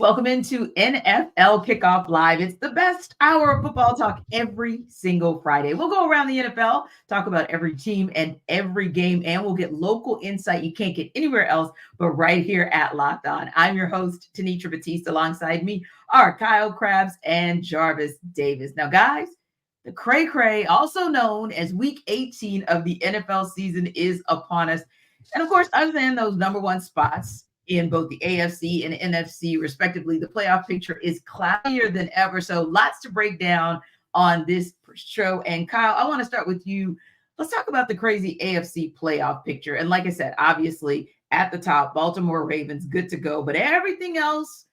Welcome into NFL Kickoff Live. It's the best hour of football talk every single Friday. We'll go around the NFL, talk about every team and every game, and we'll get local insight you can't get anywhere else but right here at Locked On. I'm your host, Tanitra Batiste. Alongside me are Kyle Krabs and Jarvis Davis. Now, guys, the cray-cray, also known as Week 18 of the NFL season, is upon us. And of course, other than those number one spots in both the AFC and NFC, respectively, the playoff picture is cloudier than ever. So lots to break down on this show. And Kyle, I want to start with you. Let's talk about the crazy AFC playoff picture. And like I said, obviously at the top, Baltimore Ravens, good to go. But everything else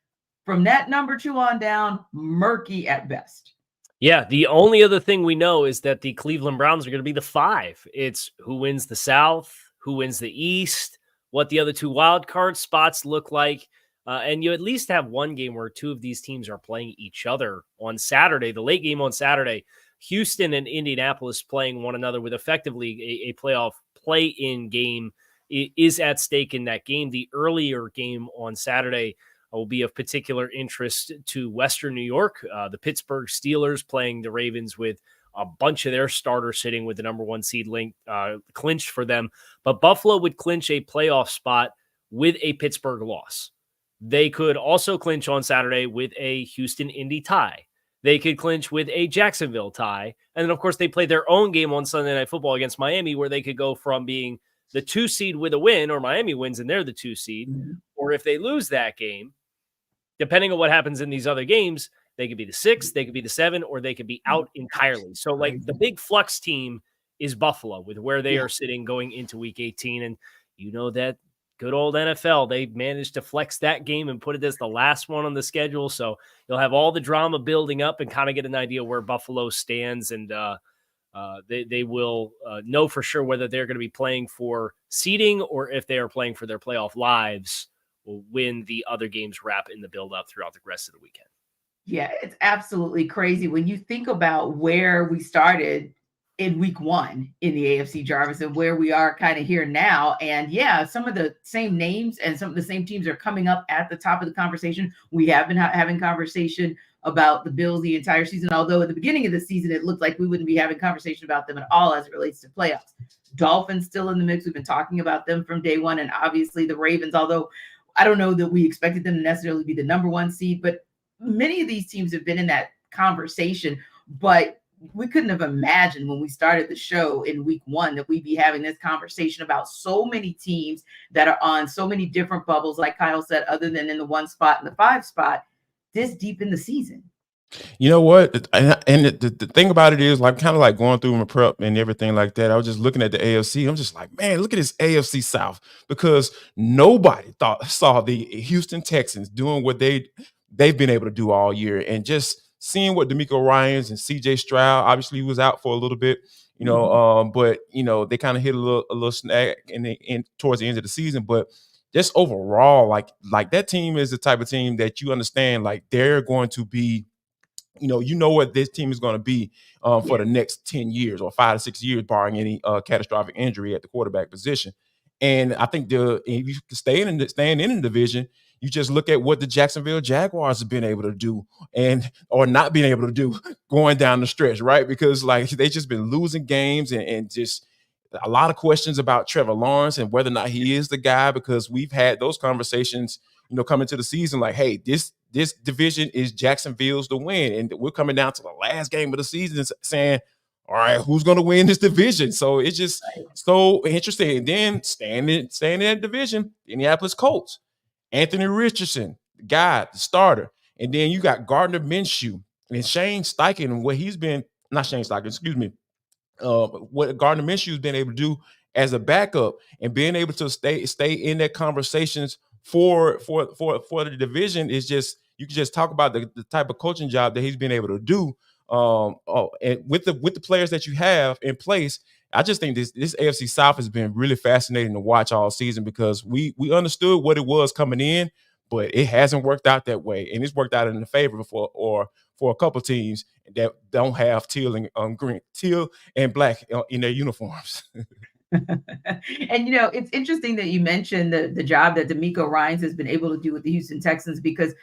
from that number 2 on down, murky at best. Yeah, the only other thing we know is that the Cleveland Browns are going to be the 5. It's who wins the South, who wins the East, what the other 2 wild card spots look like. And you at least have one game where 2 of these teams are playing each other on Saturday, the late game on Saturday. Houston and Indianapolis playing one another with effectively a playoff play-in game is at stake in that game. The earlier game on Saturday will be of particular interest to Western New York. The Pittsburgh Steelers playing the Ravens with a bunch of their starters sitting with the number 1 seed clinched for them. But Buffalo would clinch a playoff spot with a Pittsburgh loss. They could also clinch on Saturday with a Houston-Indy tie. They could clinch with a Jacksonville tie. And then, of course, they play their own game on Sunday Night Football against Miami, where they could go from being the 2 seed with a win, or Miami wins and they're the 2 seed. Mm-hmm. Or if they lose that game, depending on what happens in these other games, they could be the 6, they could be the 7, or they could be out entirely. So, like, the big flux team is Buffalo with where they are sitting going into Week 18. And you know that good old NFL, they managed to flex that game and put it as the last one on the schedule. So you'll have all the drama building up and kind of get an idea where Buffalo stands. And they will know for sure whether they're going to be playing for seeding or if they are playing for their playoff lives when the other games wrap in the build-up throughout the rest of the weekend. Yeah, it's absolutely crazy when you think about where we started in Week 1 in the AFC, Jarvis, and where we are kind of here now. And yeah, some of the same names and some of the same teams are coming up at the top of the conversation. We have been having conversation about the Bills the entire season, although at the beginning of the season, it looked like we wouldn't be having conversation about them at all as it relates to playoffs. Dolphins still in the mix. We've been talking about them from day one. And obviously the Ravens, although I don't know that we expected them to necessarily be the number 1 seed, but many of these teams have been in that conversation, but we couldn't have imagined when we started the show in Week 1 that we'd be having this conversation about so many teams that are on so many different bubbles, like Kyle said, other than in the 1 spot and the 5 spot this deep in the season. You know what? And the thing about it is, like, kind of like going through my prep and everything like that. I was just looking at the AFC. I'm just like, man, look at this AFC South, because nobody saw the Houston Texans doing what they've been able to do all year, and just seeing what D'Amico Ryans and CJ Stroud, obviously he was out for a little bit, but they kind of hit a little snag in towards the end of the season, but just overall, like that team is the type of team that you understand, like they're going to be. You know what this team is going to be for the next 10 years or 5 to 6 years, barring any catastrophic injury at the quarterback position. And I think if you staying in the division, you just look at what the Jacksonville Jaguars have been able to do or not being able to do going down the stretch, right? Because like they've just been losing games and just a lot of questions about Trevor Lawrence and whether or not he is the guy, because we've had those conversations, coming to the season, like, hey, this division is Jacksonville's to win. And we're coming down to the last game of the season saying, all right, who's going to win this division? So it's just so interesting. And then staying in that division, Indianapolis Colts, Anthony Richardson, the guy, the starter. And then you got Gardner Minshew and Shane Steichen and what he's been, not Shane Steichen, excuse me, what Gardner Minshew has been able to do as a backup and being able to stay in that conversations for the division is just, you can just talk about the type of coaching job that he's been able to do. And with the players that you have in place, I just think this AFC South has been really fascinating to watch all season, because we understood what it was coming in, but it hasn't worked out that way, and it's worked out in the favor for a couple teams that don't have teal and black in their uniforms. And it's interesting that you mentioned the job that D'Amico Ryans has been able to do with the Houston Texans, because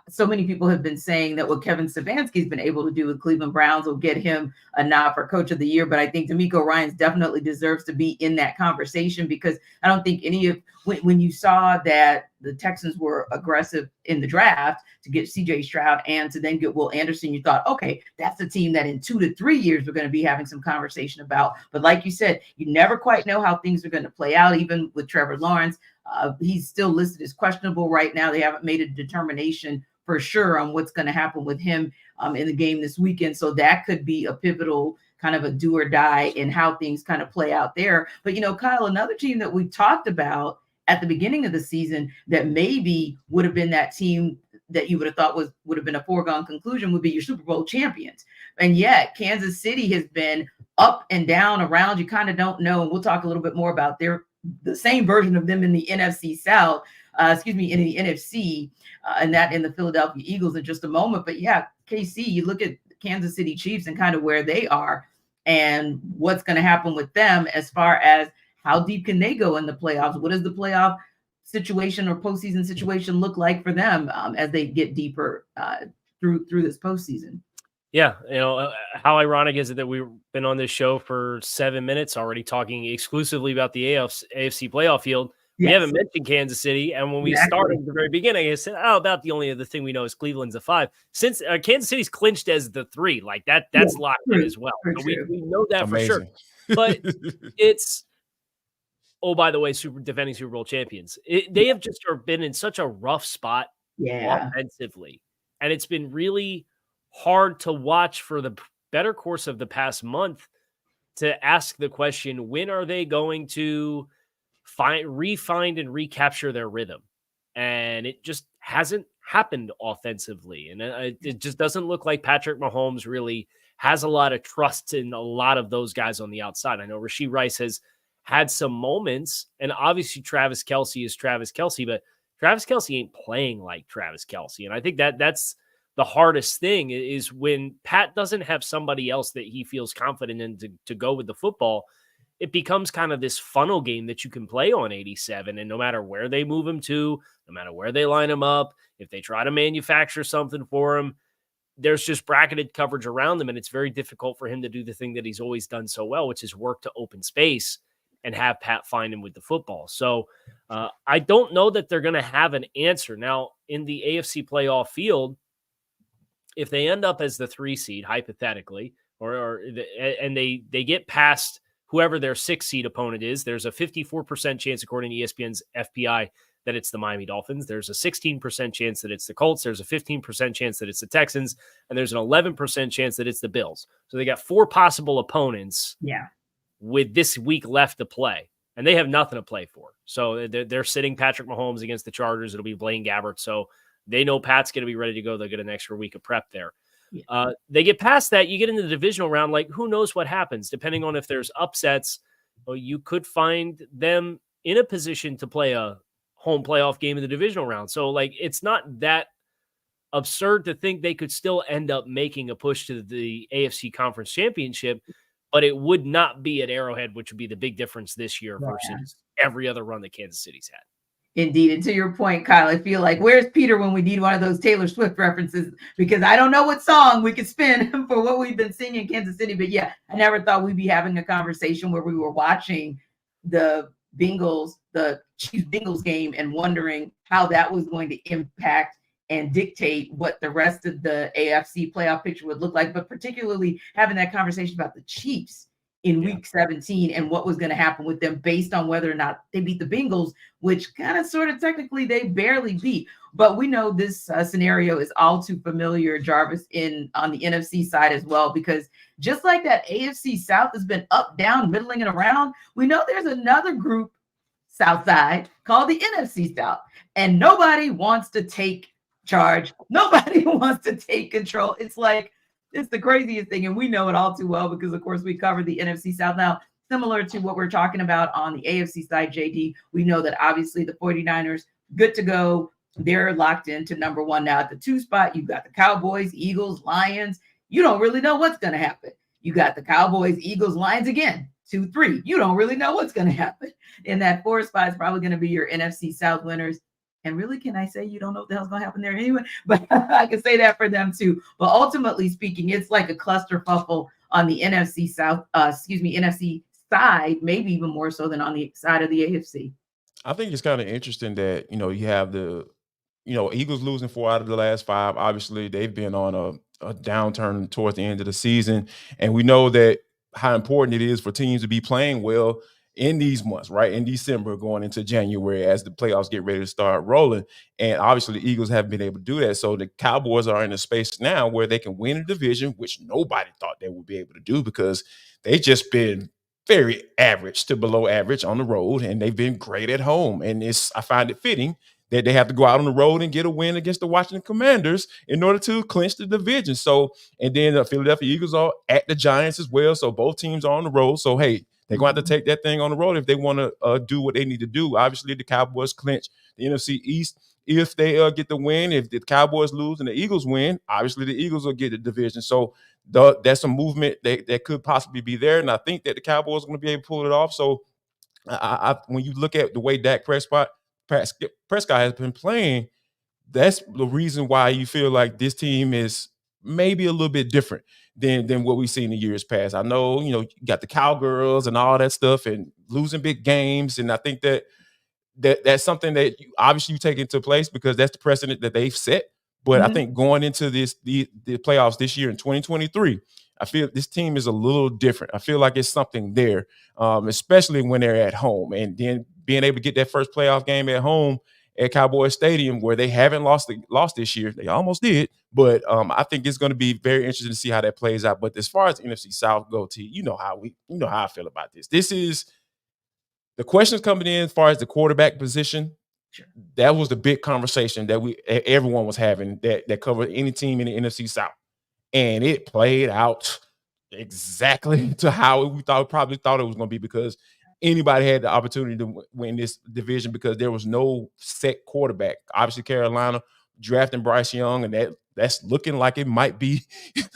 so many people have been saying that what Kevin Stefanski's been able to do with Cleveland Browns will get him a nod for Coach of the Year. But I think DeMeco Ryans definitely deserves to be in that conversation, because I don't think any of when you saw that the Texans were aggressive in the draft to get CJ Stroud and to then get Will Anderson, you thought, okay, that's a team that in 2 to 3 years we're going to be having some conversation about. But like you said, you never quite know how things are going to play out, even with Trevor Lawrence. He's still listed as questionable right now. They haven't made a determination for sure on what's going to happen with him in the game this weekend. So that could be a pivotal kind of a do or die in how things kind of play out there. But, Kyle, another team that we talked about at the beginning of the season that maybe would have been that team that you would have thought would have been a foregone conclusion would be your Super Bowl champions. And yet Kansas City has been up and down around. You kind of don't know. And we'll talk a little bit more about the same version of them in the NFC South, in the NFC, and that in the Philadelphia Eagles in just a moment. But yeah, KC, you look at Kansas City Chiefs and kind of where they are and what's going to happen with them as far as how deep can they go in the playoffs? What does the playoff situation or postseason situation look like for them as they get deeper through this postseason? Yeah, how ironic is it that we've been on this show for 7 minutes already talking exclusively about the AFC playoff field. Yes. We haven't mentioned Kansas City, and when we started at the very beginning, I said, about the only other thing we know is Cleveland's a 5. Since Kansas City's clinched as the 3, like that's locked in as well. So we know that Amazing. For sure. But it's, by the way, defending Super Bowl champions. They have just been in such a rough spot offensively, and it's been really hard to watch for the better course of the past month to ask the question, when are they going to re-find and recapture their rhythm? And it just hasn't happened offensively. And it just doesn't look like Patrick Mahomes really has a lot of trust in a lot of those guys on the outside. I know Rashee Rice has had some moments, and obviously Travis Kelce is Travis Kelce, but Travis Kelce ain't playing like Travis Kelce. And I think that's the hardest thing is when Pat doesn't have somebody else that he feels confident in to go with the football, it becomes kind of this funnel game that you can play on 87. And no matter where they move him to, no matter where they line him up, if they try to manufacture something for him, there's just bracketed coverage around them. And it's very difficult for him to do the thing that he's always done so well, which is work to open space and have Pat find him with the football. So I don't know that they're going to have an answer. Now, in the AFC playoff field, if they end up as the 3 seed, hypothetically, and they get past whoever their 6 seed opponent is, there's a 54% chance, according to ESPN's FPI, that it's the Miami Dolphins. There's a 16% chance that it's the Colts. There's a 15% chance that it's the Texans. And there's an 11% chance that it's the Bills. So they got 4 possible opponents with this week left to play. And they have nothing to play for. So they're sitting Patrick Mahomes against the Chargers. It'll be Blaine Gabbert. So they know Pat's going to be ready to go. They'll get an extra week of prep there. Yeah. They get past that. You get into the divisional round. Like, who knows what happens? Depending on if there's upsets, you could find them in a position to play a home playoff game in the divisional round. So, it's not that absurd to think they could still end up making a push to the AFC Conference Championship, but it would not be at Arrowhead, which would be the big difference this year versus every other run that Kansas City's had. Indeed. And to your point, Kyle, I feel like, where's Peter when we need one of those Taylor Swift references? Because I don't know what song we could spin for what we've been seeing in Kansas City. But yeah, I never thought we'd be having a conversation where we were watching the Chiefs Bengals game and wondering how that was going to impact and dictate what the rest of the AFC playoff picture would look like. But particularly having that conversation about the Chiefs in week 17 and what was going to happen with them based on whether or not they beat the Bengals, which kind of sort of technically they barely beat. But we know this scenario is all too familiar, Jarvis, on the NFC side as well, because just like that AFC South has been up, down, middling, and around, we know there's another group South side called the NFC South, and nobody wants to take charge. Nobody wants to take control. It's the craziest thing, and we know it all too well because, of course, we covered the NFC South. Now, similar to what we're talking about on the AFC side, JD, we know that obviously the 49ers, good to go. They're locked into number 1 now. At the 2 spot, you've got the Cowboys, Eagles, Lions. You don't really know what's going to happen. You got the Cowboys, Eagles, Lions again, 2, 3. You don't really know what's going to happen. In that 4 spot is probably going to be your NFC South winners. And really, can I say you don't know what the hell's going to happen there anyway? But I can say that for them too. But ultimately speaking, it's like a clusterfuffle on the NFC South, NFC side, maybe even more so than on the side of the AFC. I think it's kind of interesting that, you have Eagles losing 4 out of the last 5. Obviously, they've been on a downturn towards the end of the season, and we know that how important it is for teams to be playing well in these months, right? In December, going into January, as the playoffs get ready to start rolling. And obviously, the Eagles haven't been able to do that. So the Cowboys are in a space now where they can win a division, which nobody thought they would be able to do because they just been very average to below average on the road, and they've been great at home. And I find it fitting that they have to go out on the road and get a win against the Washington Commanders in order to clinch the division. So, and then the Philadelphia Eagles are at the Giants as well. So both teams are on the road. So, hey, they're going to have to take that thing on the road if they want to do what they need to do. Obviously, the Cowboys clinch the NFC East if they get the win. If the Cowboys lose and the Eagles win, obviously the Eagles will get the division. So that's a movement that could possibly be there. And I think that the Cowboys are going to be able to pull it off. So when you look at the way Dak Prescott has been playing, that's the reason why you feel like this team is maybe a little bit different than what we've seen in years past. I know, you got the Cowgirls and all that stuff and losing big games. And I think that's something that you take into place because that's the precedent that they've set. But I think going into the playoffs this year in 2023, I feel this team is a little different. I feel like it's something there, especially when they're at home. And then being able to get that first playoff game at home at Cowboys Stadium where they haven't lost this year. They almost did. But I think it's going to be very interesting to see how that plays out. But as far as NFC South go, you know how I feel about this. This is the questions coming in as far as the quarterback position. Sure. That was the big conversation that everyone was having that covered any team in the NFC South. And it played out exactly to how we probably thought it was going to be because anybody had the opportunity to win this division because there was no set quarterback. Obviously, Carolina drafting Bryce Young, and that's looking like it might be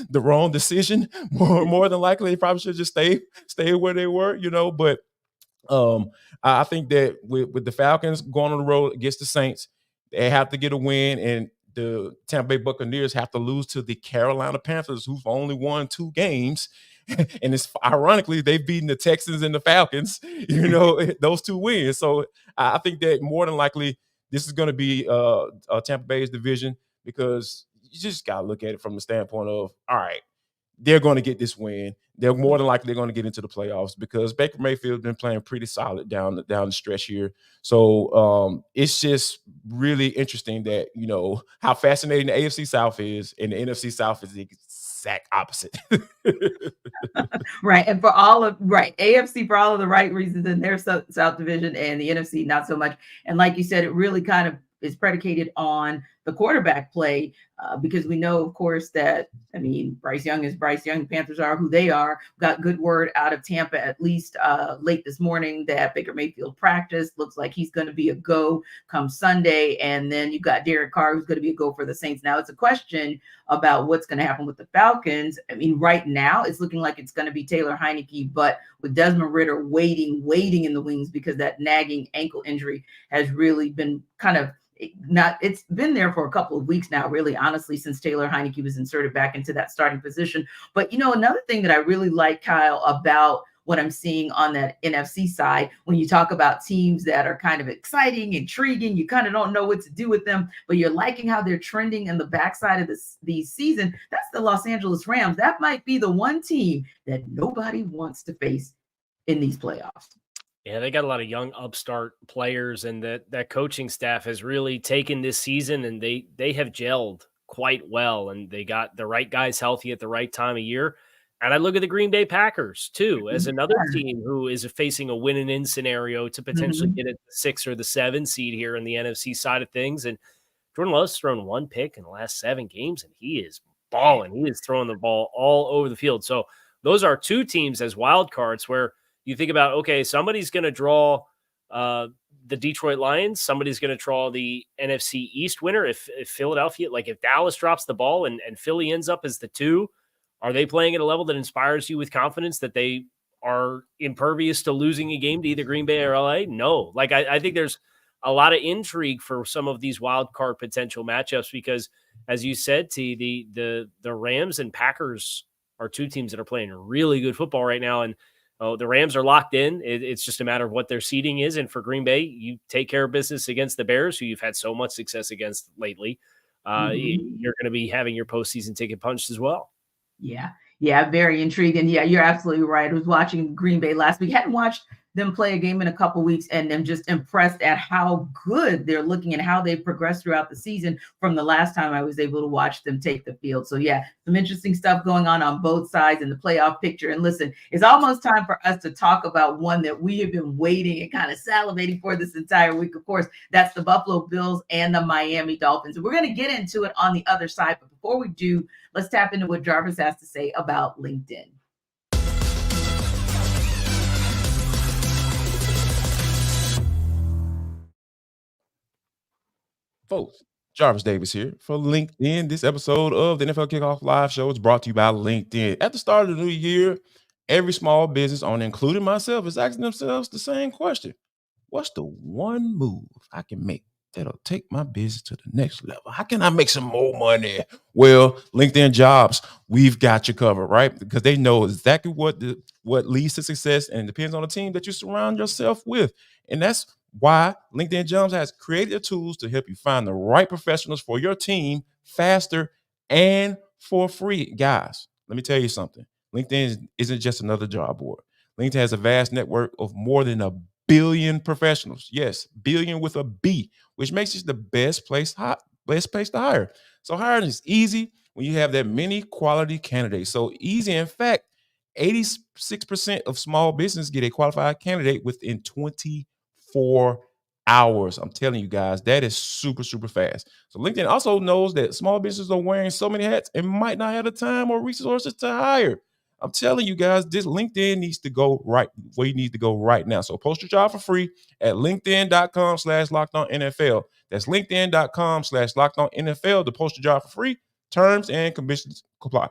the wrong decision. More than likely, they probably should just stay where they were, But I think that with the Falcons going on the road against the Saints, they have to get a win, and the Tampa Bay Buccaneers have to lose to the Carolina Panthers, who've only won 2 games. And it's ironically, they've beaten the Texans and the Falcons, those 2 wins. So I think that more than likely, this is going to be Tampa Bay's division because you just got to look at it from the standpoint of, all right, they're going to get this win. They're more than likely going to get into the playoffs because Baker Mayfield's been playing pretty solid down the stretch here. So it's just really interesting that, how fascinating the AFC South is and the NFC South is the exact opposite. Right. And AFC for all of the right reasons in their South division and the NFC not so much. And like you said, it really kind of is predicated on the quarterback play because we know, of course, that, Bryce Young is Bryce Young. Panthers are who they are. Got good word out of Tampa, at least late this morning, that Baker Mayfield practiced. Looks like he's going to be a go come Sunday. And then you've got Derek Carr, who's going to be a go for the Saints. Now it's a question about what's going to happen with the Falcons. Right now it's looking like it's going to be Taylor Heineke, but with Desmond Ridder waiting in the wings because that nagging ankle injury has really been it's been there for a couple of weeks now, really, honestly, since Taylor Heineke was inserted back into that starting position. But, another thing that I really like, Kyle, about what I'm seeing on that NFC side, when you talk about teams that are kind of exciting, intriguing, you kind of don't know what to do with them, but you're liking how they're trending in the backside of the season. That's the Los Angeles Rams. That might be the one team that nobody wants to face in these playoffs. Yeah, they got a lot of young upstart players, and that coaching staff has really taken this season, and they have gelled quite well, and they got the right guys healthy at the right time of year. And I look at the Green Bay Packers, too, as another team who is facing a win-and-in scenario to potentially get a 6 or the 7 seed here in the NFC side of things. And Jordan Love's thrown 1 pick in the last 7 games, and he is balling. He is throwing the ball all over the field. So those are 2 teams as wild cards where you think about, okay, somebody's going to draw the Detroit Lions. Somebody's going to draw the NFC East winner. If Philadelphia, if Dallas drops the ball and Philly ends up as the 2, are they playing at a level that inspires you with confidence that they are impervious to losing a game to either Green Bay or LA? No. I think there's a lot of intrigue for some of these wild card potential matchups because, as you said, T, the Rams and Packers are two teams that are playing really good football right now, and the Rams are locked in. It's just a matter of what their seeding is, and for Green Bay, you take care of business against the Bears, who you've had so much success against lately. You're going to be having your postseason ticket punched as well. Yeah, very intriguing. Yeah, you're absolutely right. I was watching Green Bay last week. Hadn't watched them play a game in a couple weeks, and I'm just impressed at how good they're looking and how they've progressed throughout the season from the last time I was able to watch them take the field. So yeah, some interesting stuff going on both sides in the playoff picture. And listen, it's almost time for us to talk about one that we have been waiting and kind of salivating for this entire week. Of course, that's the Buffalo Bills and the Miami Dolphins. And we're going to get into it on the other side. But before we do, let's tap into what Jarvis has to say about LinkedIn. Folks, Jarvis Davis here for LinkedIn. This episode of the NFL Kickoff Live Show is brought to you by LinkedIn. At the start of the new year, every small business owner, including myself, is asking themselves the same question. What's the one move I can make that'll take my business to the next level? How can I make some more money? Well, LinkedIn Jobs, we've got you covered, right? Because they know exactly what leads to success, and it depends on the team that you surround yourself with. And that's why LinkedIn Jobs has created the tools to help you find the right professionals for your team faster and for free. Guys, let me tell you something. LinkedIn isn't just another job board. LinkedIn has a vast network of more than 1 billion professionals. Yes, billion with a B, which makes it the best place to hire. So hiring is easy when you have that many quality candidates. So easy, in fact, 86% of small business get a qualified candidate within 24 hours. I'm telling you guys, that is super, super fast. So LinkedIn also knows that small businesses are wearing so many hats and might not have the time or resources to hire. I'm telling you guys, this LinkedIn needs to go right where you need to go right now. So post your job for free at linkedin.com/lockedonnfl. That's linkedin.com/lockedonnfl to post your job for free. Terms and conditions apply.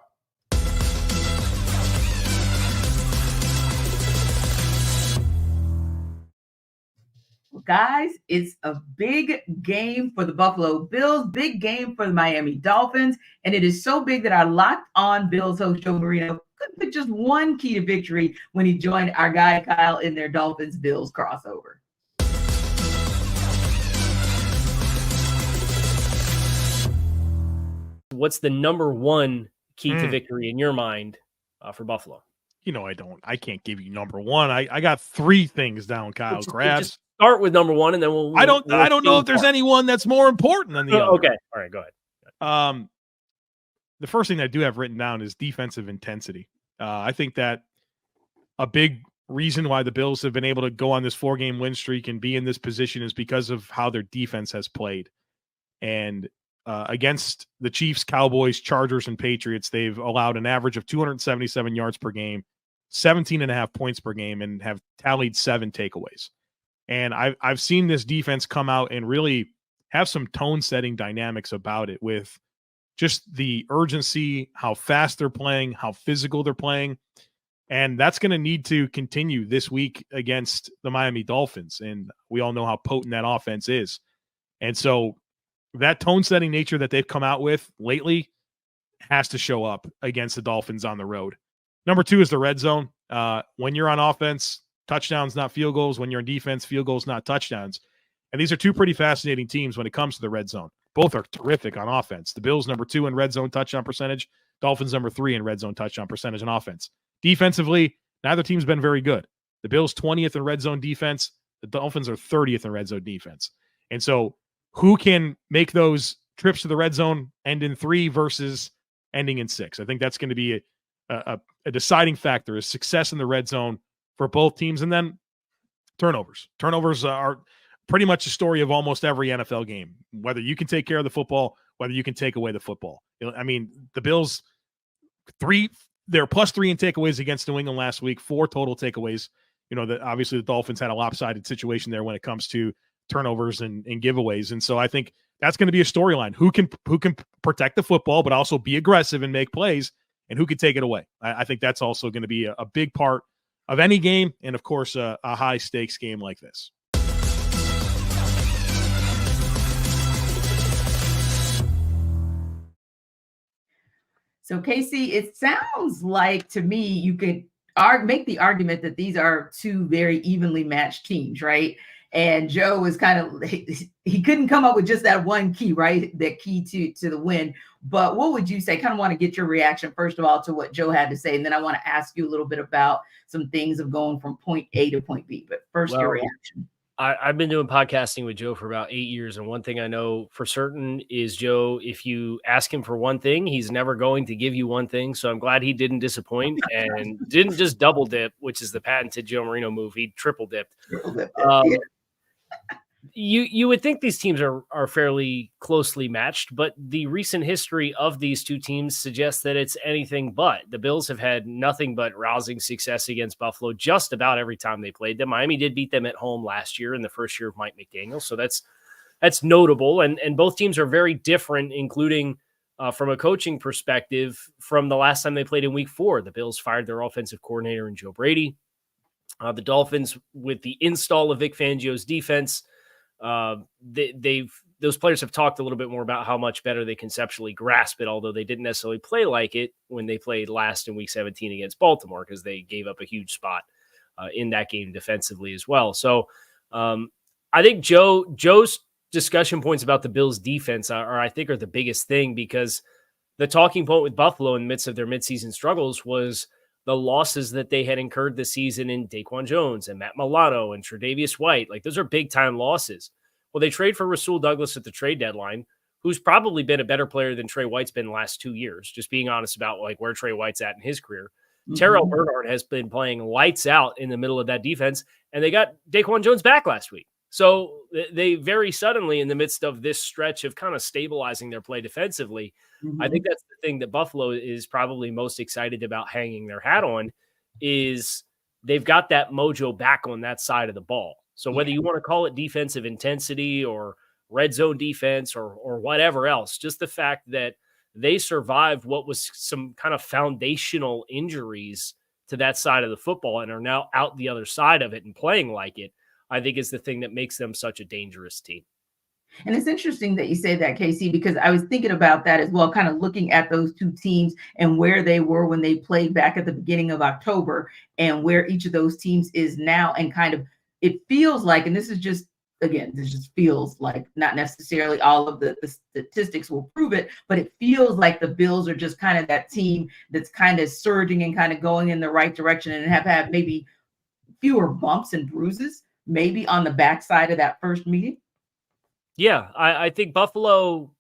Guys, it's a big game for the Buffalo Bills, big game for the Miami Dolphins, and it is so big that our Locked On Bills host Joe Marino couldn't pick just one key to victory when he joined our guy Kyle in their Dolphins-Bills crossover. What's the number one key to victory in your mind for Buffalo? I can't give you number one. I got three things down, Kyle. Grabs. Start with number one, and then we'll. I don't know if there's any one that's more important than the other. Okay, all right, go ahead. The first thing I do have written down is defensive intensity. I think that a big reason why the Bills have been able to go on this 4-game win streak and be in this position is because of how their defense has played. And against the Chiefs, Cowboys, Chargers, and Patriots, they've allowed an average of 277 yards per game, 17.5 points per game, and have tallied 7 takeaways. And I've seen this defense come out and really have some tone-setting dynamics about it with just the urgency, how fast they're playing, how physical they're playing. And that's going to need to continue this week against the Miami Dolphins. And we all know how potent that offense is. And so that tone-setting nature that they've come out with lately has to show up against the Dolphins on the road. Number 2 is the red zone. When you're on offense, touchdowns, not field goals. When you're in defense, field goals, not touchdowns. And these are two pretty fascinating teams when it comes to the red zone. Both are terrific on offense. The Bills, number 2 in red zone touchdown percentage. Dolphins, number 3 in red zone touchdown percentage on offense. Defensively, neither team's been very good. The Bills, 20th in red zone defense. The Dolphins are 30th in red zone defense. And so who can make those trips to the red zone end in 3 versus ending in 6? I think that's going to be a deciding factor is success in the red zone for both teams. And then turnovers. Turnovers are pretty much the story of almost every NFL game, whether you can take care of the football, whether you can take away the football. I mean, the Bills, they're +3 in takeaways against New England last week, 4 total takeaways. Obviously the Dolphins had a lopsided situation there when it comes to turnovers and giveaways. And so I think that's going to be a storyline. Who can protect the football, but also be aggressive and make plays, and who can take it away. I think that's also going to be a big part of any game, and of course, a high-stakes game like this. So, Casey, it sounds like to me you could make the argument that these are two very evenly matched teams, right? And Joe was kind of he couldn't come up with just that one key, right? The key to the win. But what would you say? Kind of want to get your reaction first of all to what Joe had to say, and then I want to ask you a little bit about some things of going from point A to point B. But first, your reaction. I've been doing podcasting with Joe for about 8 years, and one thing I know for certain is Joe, if you ask him for one thing, he's never going to give you one thing. So I'm glad he didn't disappoint and didn't just double dip, which is the patented Joe Marino move. He triple dipped. You would think these teams are fairly closely matched, but the recent history of these two teams suggests that it's anything but. The Bills have had nothing but rousing success against Buffalo just about every time they played them. Miami did beat them at home last year in the first year of Mike McDaniel, so that's notable. And both teams are very different, including from a coaching perspective from the last time they played in Week 4. The Bills fired their offensive coordinator in Joe Brady. The Dolphins, with the install of Vic Fangio's defense, those players have talked a little bit more about how much better they conceptually grasp it, although they didn't necessarily play like it when they played last in Week 17 against Baltimore, because they gave up a huge spot in that game defensively as well. So I think Joe's discussion points about the Bills defense are the biggest thing, because the talking point with Buffalo in the midst of their midseason struggles was the losses that they had incurred this season in Daquan Jones and Matt Milano and Tre'Davious White. Like, those are big time losses. Well, they trade for Rasul Douglas at the trade deadline, who's probably been a better player than Trey White's been the last 2 years, just being honest about like where Trey White's at in his career. Mm-hmm. Terrell Bernard has been playing lights out in the middle of that defense, and they got Daquan Jones back last week. So they very suddenly, in the midst of this stretch of kind of stabilizing their play defensively, I think that's the thing that Buffalo is probably most excited about hanging their hat on, is they've got that mojo back on that side of the ball. So whether you want to call it defensive intensity or red zone defense or whatever else, just the fact that they survived what was some kind of foundational injuries to that side of the football and are now out the other side of it and playing like it, I think is the thing that makes them such a dangerous team. And it's interesting that you say that, Casey, because I was thinking about that as well, kind of looking at those two teams and where they were when they played back at the beginning of October and where each of those teams is now. And kind of, it feels like, and this just feels like, not necessarily all of the statistics will prove it, but it feels like the Bills are just kind of that team that's kind of surging and kind of going in the right direction and have had maybe fewer bumps and bruises, maybe on the backside of that first meeting. Yeah, I think Buffalo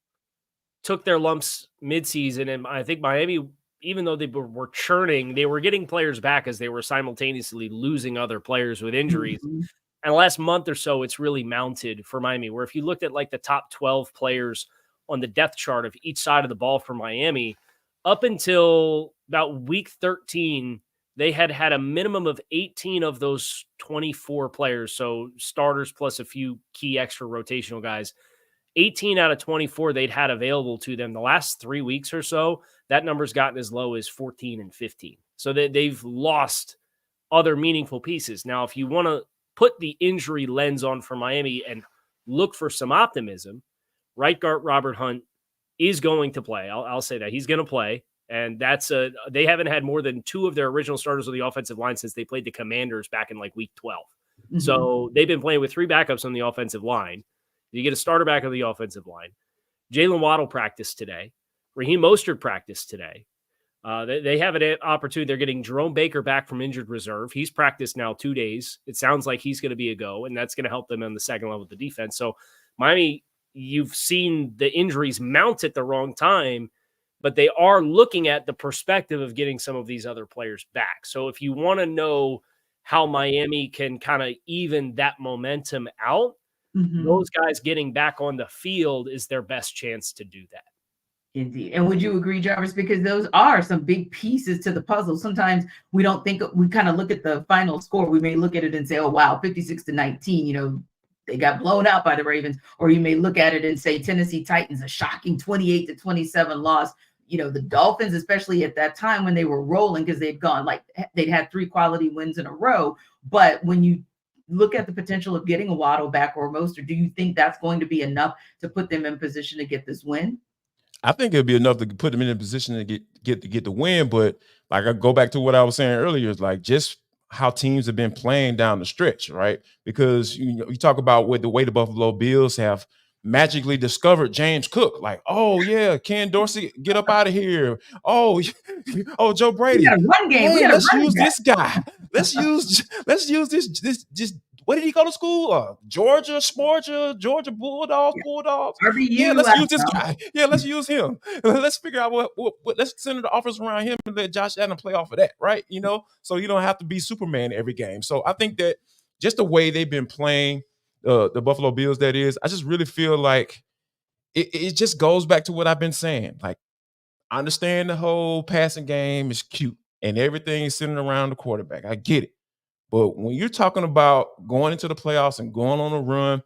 took their lumps midseason, and I think Miami, even though they were churning, they were getting players back as they were simultaneously losing other players with injuries. Mm-hmm. And the last month or so, it's really mounted for Miami, where if you looked at like the top 12 players on the depth chart of each side of the ball for Miami, up until about week 13, they had a minimum of 18 of those 24 players, so starters plus a few key extra rotational guys. 18 out of 24 they'd had available to them. The last 3 weeks or so, that number's gotten as low as 14 and 15. So they've lost other meaningful pieces. Now, if you want to put the injury lens on for Miami and look for some optimism, right guard Robert Hunt is going to play. I'll say that. He's going to play. And they haven't had more than 2 of their original starters on the offensive line since they played the Commanders back in like week 12. Mm-hmm. So they've been playing with 3 backups on the offensive line. You get a starter back on the offensive line. Jalen Waddle practiced today. Raheem Mostert practiced today. They have an opportunity. They're getting Jerome Baker back from injured reserve. He's practiced now 2 days. It sounds like he's going to be a go, and that's going to help them on the second level of the defense. So Miami, you've seen the injuries mount at the wrong time, but they are looking at the perspective of getting some of these other players back. So if you want to know how Miami can kind of even that momentum out, those guys getting back on the field is their best chance to do that. Indeed. And would you agree, Jarvis? Because those are some big pieces to the puzzle. Sometimes we don't think, we kind of look at the final score. We may look at it and say, oh, wow, 56-19, they got blown out by the Ravens. Or you may look at it and say Tennessee Titans, a shocking 28-27 loss. The Dolphins, especially at that time when they were rolling, because they'd had 3 quality wins in a row. But when you look at the potential of getting a Waddle back or a Mostert, do you think that's going to be enough to put them in position to get this win? I think it'd be enough to put them in a position to get the win. But like I go back to what I was saying earlier, is like just how teams have been playing down the stretch, right? Because you talk about what the way the Buffalo Bills have magically discovered James Cook. Like, oh yeah, Ken Dorsey, get up out of here. Oh, oh Joe We Brady. got a run game. We Hey, got a let's running use back. this guy. Let's use this. Where did he go to school? Georgia Bulldogs. Yeah, RBU. let's use this guy. Yeah, let's use him. Let's figure out what let's center the offense around him and let Josh Allen play off of that, right? So you don't have to be Superman every game. So I think that just the way they've been playing the Buffalo Bills, that is, I just really feel like it just goes back to what I've been saying. Like, I understand the whole passing game is cute and everything is centered around the quarterback. I get it. But when you're talking about going into the playoffs and going on a run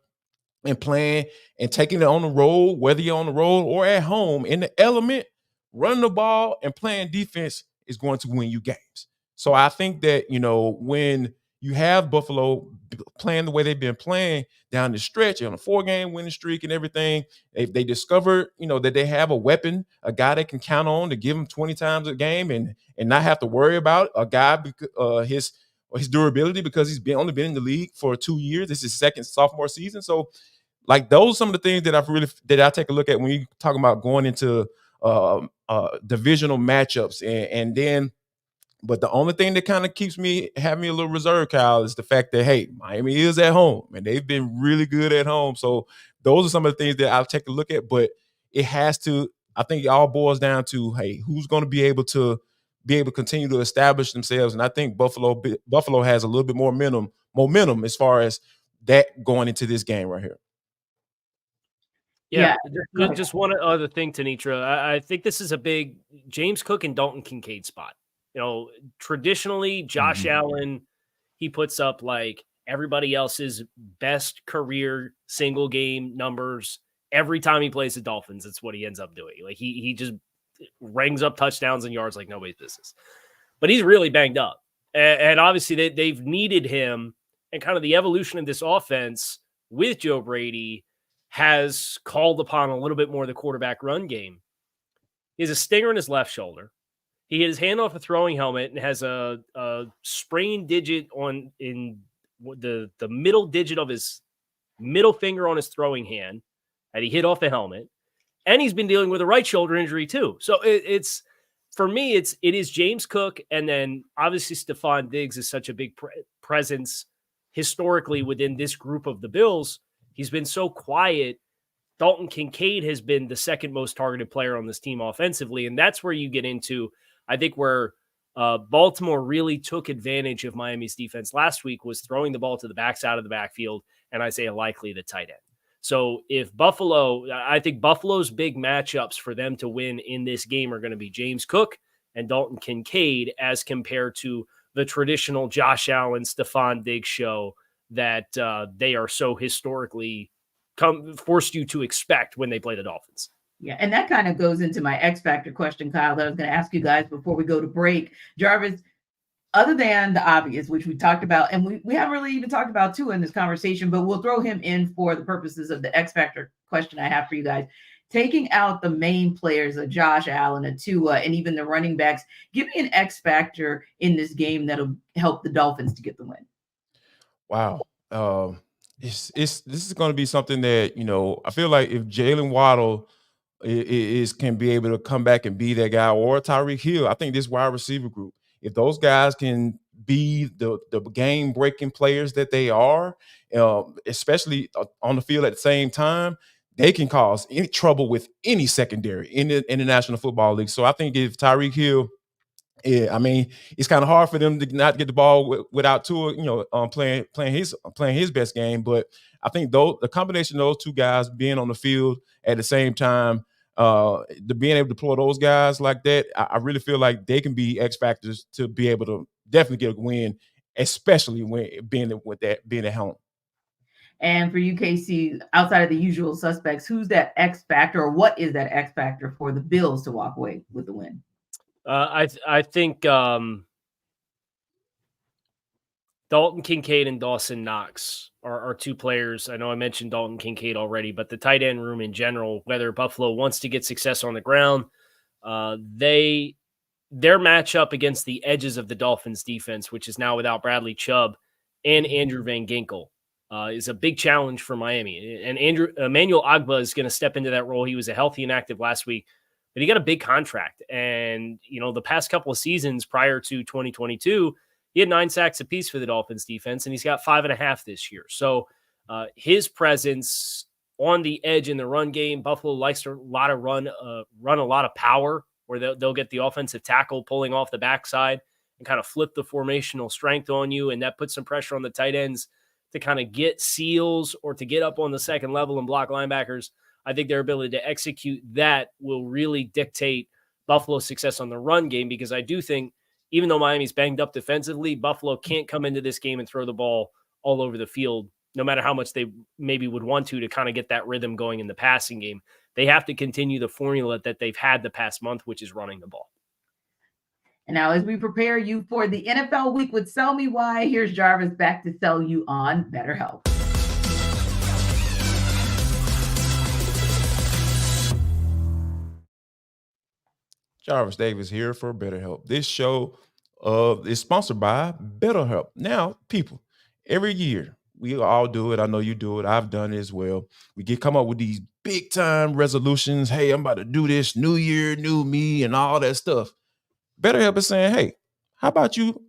and playing and taking it on the road, whether you're on the road or at home, in the element, running the ball and playing defense is going to win you games. So I think that, when you have Buffalo playing the way they've been playing down the stretch on a 4-game winning streak and everything, they discovered, that they have a weapon, a guy they can count on to give them 20 times a game and not have to worry about a guy, his durability, because he's only been in the league for 2 years. This is his second sophomore season. So like those are some of the things that I take a look at when you talking about going into divisional matchups, and then. But the only thing that kind of having me a little reserved, Kyle, is the fact that, hey, Miami is at home and they've been really good at home. So those are some of the things that I'll take a look at. But I think it all boils down to, hey, who's going to be able to continue to establish themselves. And I think Buffalo has a little bit more momentum as far as that going into this game right here. Yeah. Just one other thing, Tanitra. I think this is a big James Cook and Dalton Kincaid spot. Traditionally, Josh Allen, he puts up like everybody else's best career single game numbers every time he plays the Dolphins. That's what he ends up doing. Like he just rings up touchdowns and yards like nobody's business. But he's really banged up. And obviously they've needed him, and kind of the evolution of this offense with Joe Brady has called upon a little bit more of the quarterback run game. He has a stinger in his left shoulder. He hit his hand off a throwing helmet and has a sprained digit in the middle digit of his middle finger on his throwing hand that he hit off the helmet. And he's been dealing with a right shoulder injury too. So it's for me, it is James Cook, and then obviously Stephon Diggs is such a big presence historically within this group of the Bills. He's been so quiet. Dalton Kincaid has been the second most targeted player on this team offensively, and that's where you get into, I think, where Baltimore really took advantage of Miami's defense last week was throwing the ball to the backside of the backfield, and Isaiah Likely, the tight end. So I think Buffalo's big matchups for them to win in this game are going to be James Cook and Dalton Kincaid as compared to the traditional Josh Allen, Stephon Diggs show that they are so historically forced you to expect when they play the Dolphins. Yeah, and that kind of goes into my X Factor question, Kyle, that I was going to ask you guys before we go to break. Jarvis, other than the obvious, which we talked about, and we haven't really even talked about Tua in this conversation, but we'll throw him in for the purposes of the X Factor question I have for you guys. Taking out the main players, a Josh Allen, a Tua, and even the running backs, give me an X Factor in this game that'll help the Dolphins to get the win. Wow. This is going to be something that, I feel like if Jalen Waddle can be able to come back and be that guy, or Tyreek Hill, I think this wide receiver group, if those guys can be the game-breaking players that they are, especially on the field at the same time, they can cause any trouble with any secondary in the National Football League. So I think if Tyreek Hill, it's kind of hard for them to not get the ball without Tua, playing his best game. But I think the combination of those two guys being on the field at the same time, being able to deploy those guys like that, I really feel like they can be X factors to be able to definitely get a win, especially when being at home. And for you, KC, outside of the usual suspects, who's that X factor, or what is that X factor for the Bills to walk away with the win? I think the Dalton Kincaid and Dawson Knox are two players. I know I mentioned Dalton Kincaid already, but the tight end room in general, whether Buffalo wants to get success on the ground, their matchup against the edges of the Dolphins defense, which is now without Bradley Chubb and Andrew Van Ginkel, is a big challenge for Miami. And Emmanuel Ogbah is going to step into that role. He was a healthy and active last week, but he got a big contract. And, the past couple of seasons prior to 2022, he had 9 sacks apiece for the Dolphins defense, and he's got 5.5 this year. So his presence on the edge in the run game, Buffalo likes to run a lot of power, where they'll get the offensive tackle pulling off the backside and kind of flip the formational strength on you. And that puts some pressure on the tight ends to kind of get seals or to get up on the second level and block linebackers. I think their ability to execute that will really dictate Buffalo's success on the run game, because I do think even though Miami's banged up defensively, Buffalo can't come into this game and throw the ball all over the field, no matter how much they maybe would want to kind of get that rhythm going in the passing game. They have to continue the formula that they've had the past month, which is running the ball. And now, as we prepare you for the NFL week with Sell Me Why, here's Jarvis back to sell you on BetterHelp. Jarvis Davis here for BetterHelp. This show is sponsored by BetterHelp. Now, people, every year, we all do it. I know you do it. I've done it as well. We come up with these big time resolutions. Hey, I'm about to do this, new year, new me, and all that stuff. BetterHelp is saying, hey, how about you,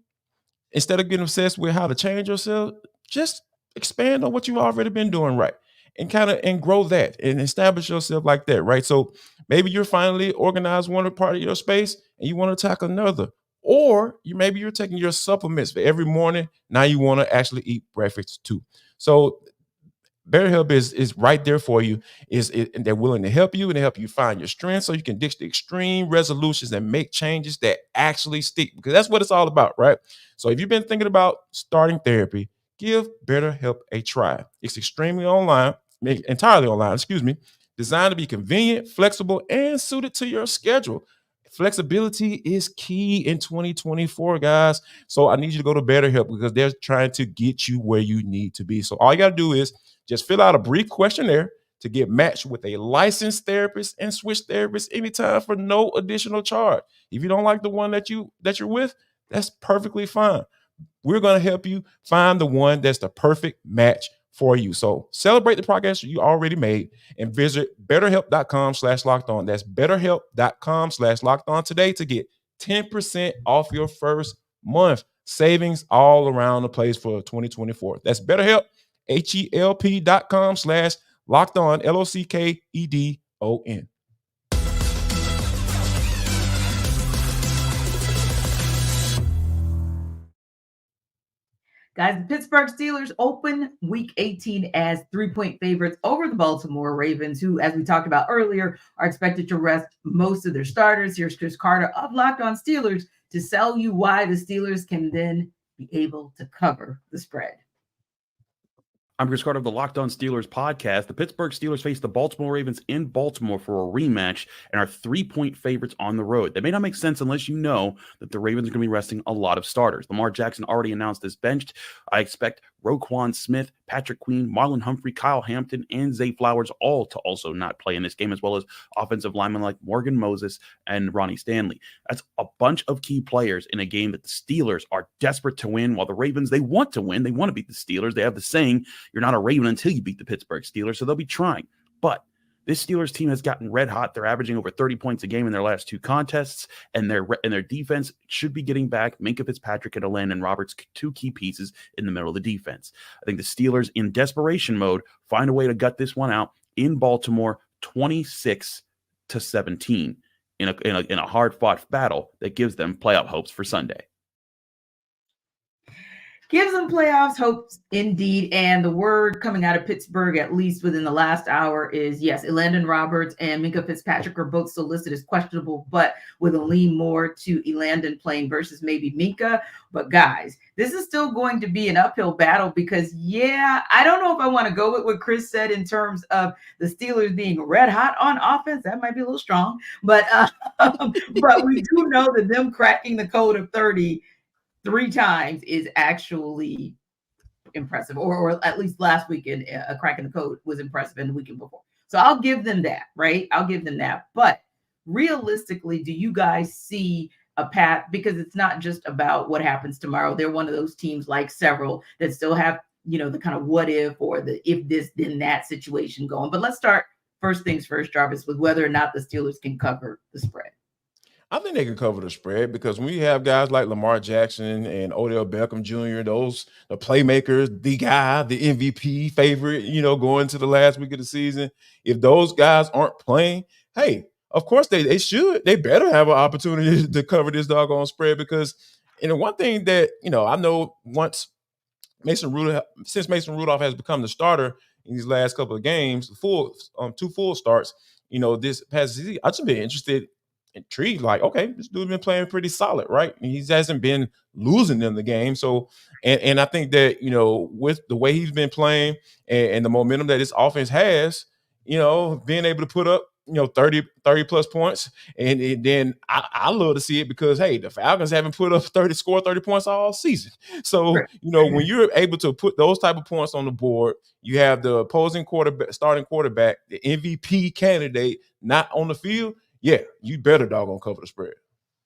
instead of getting obsessed with how to change yourself, just expand on what you've already been doing right and grow that and establish yourself like that, right? So maybe you're finally organized one part of your space and you want to tackle another. Or maybe you're taking your supplements for every morning. Now you want to actually eat breakfast too. So BetterHelp is right there for you. And they're willing to help you and help you find your strength so you can ditch the extreme resolutions and make changes that actually stick, because that's what it's all about, right? So if you've been thinking about starting therapy, give BetterHelp a try. It's entirely online, designed to be convenient, flexible, and suited to your schedule. Flexibility is key in 2024, guys. So I need you to go to BetterHelp because they're trying to get you where you need to be. So all you got to do is just fill out a brief questionnaire to get matched with a licensed therapist and switch therapists anytime for no additional charge. If you don't like the one that you're with, that's perfectly fine. We're going to help you find the one that's the perfect match for you. So celebrate the progress you already made and visit betterhelp.com/lockedon. That's betterhelp.com/lockedon today to get 10% off your first month. Savings all around the place for 2024. That's BetterHelp, HELP.com/lockedon, LOCKEDON. Guys, the Pittsburgh Steelers open Week 18 as 3-point favorites over the Baltimore Ravens, who, as we talked about earlier, are expected to rest most of their starters. Here's Chris Carter of Locked On Steelers to sell you why the Steelers can then be able to cover the spread. I'm Chris Carter of the Locked On Steelers podcast. The Pittsburgh Steelers face the Baltimore Ravens in Baltimore for a rematch and are 3-point favorites on the road. That may not make sense unless you know that the Ravens are going to be resting a lot of starters. Lamar Jackson already announced his benched. I expect Roquan Smith, Patrick Queen, Marlon Humphrey, Kyle Hampton, and Zay Flowers all to also not play in this game, as well as offensive linemen like Morgan Moses and Ronnie Stanley. That's a bunch of key players in a game that the Steelers are desperate to win, while the Ravens, they want to win. They want to beat the Steelers. They have the saying, you're not a Raven until you beat the Pittsburgh Steelers, so they'll be trying. But this Steelers team has gotten red hot. They're averaging over 30 points a game in their last 2 contests, and their defense should be getting back Minkah Fitzpatrick and Elandon Roberts, 2 key pieces in the middle of the defense. I think the Steelers, in desperation mode, find a way to gut this one out in Baltimore, 26-17, in a hard-fought battle that gives them playoff hopes for Sunday. Gives them playoffs hopes indeed. And the word coming out of Pittsburgh, at least within the last hour, is yes, Elandon Roberts and Minkah Fitzpatrick are both still listed as questionable, but with a lean more to Elandon playing versus maybe Minkah. But guys, this is still going to be an uphill battle because, I don't know if I want to go with what Chris said in terms of the Steelers being red hot on offense. That might be a little strong, but we do know that them cracking the code of 30 3 times is actually impressive, or at least last weekend, a crack in the code was impressive, and the weekend before. So I'll give them that, right? I'll give them that. But realistically, do you guys see a path? Because it's not just about what happens tomorrow. They're one of those teams, like several, that still have, the kind of what if, or the if this, then that situation going. But let's start first things first, Jarvis, with whether or not the Steelers can cover the spread. I think they can cover the spread because when you have guys like Lamar Jackson and Odell Beckham Jr., the playmakers, the guy, the MVP favorite, going to the last week of the season, if those guys aren't playing, hey, of course they should. They better have an opportunity to cover this doggone spread because, one thing that, I know since Mason Rudolph has become the starter in these last couple of games, 2 full starts, this past season, I've just been intrigued, like, okay, this dude's been playing pretty solid, right? He hasn't been losing in the game. So, and I think that, with the way he's been playing and the momentum that his offense has, being able to put up, 30 plus points. And then I love to see it because, hey, the Falcons haven't scored 30 points all season. So, when you're able to put those type of points on the board, you have the opposing starting quarterback, the MVP candidate, not on the field. Yeah, you better doggone cover the spread.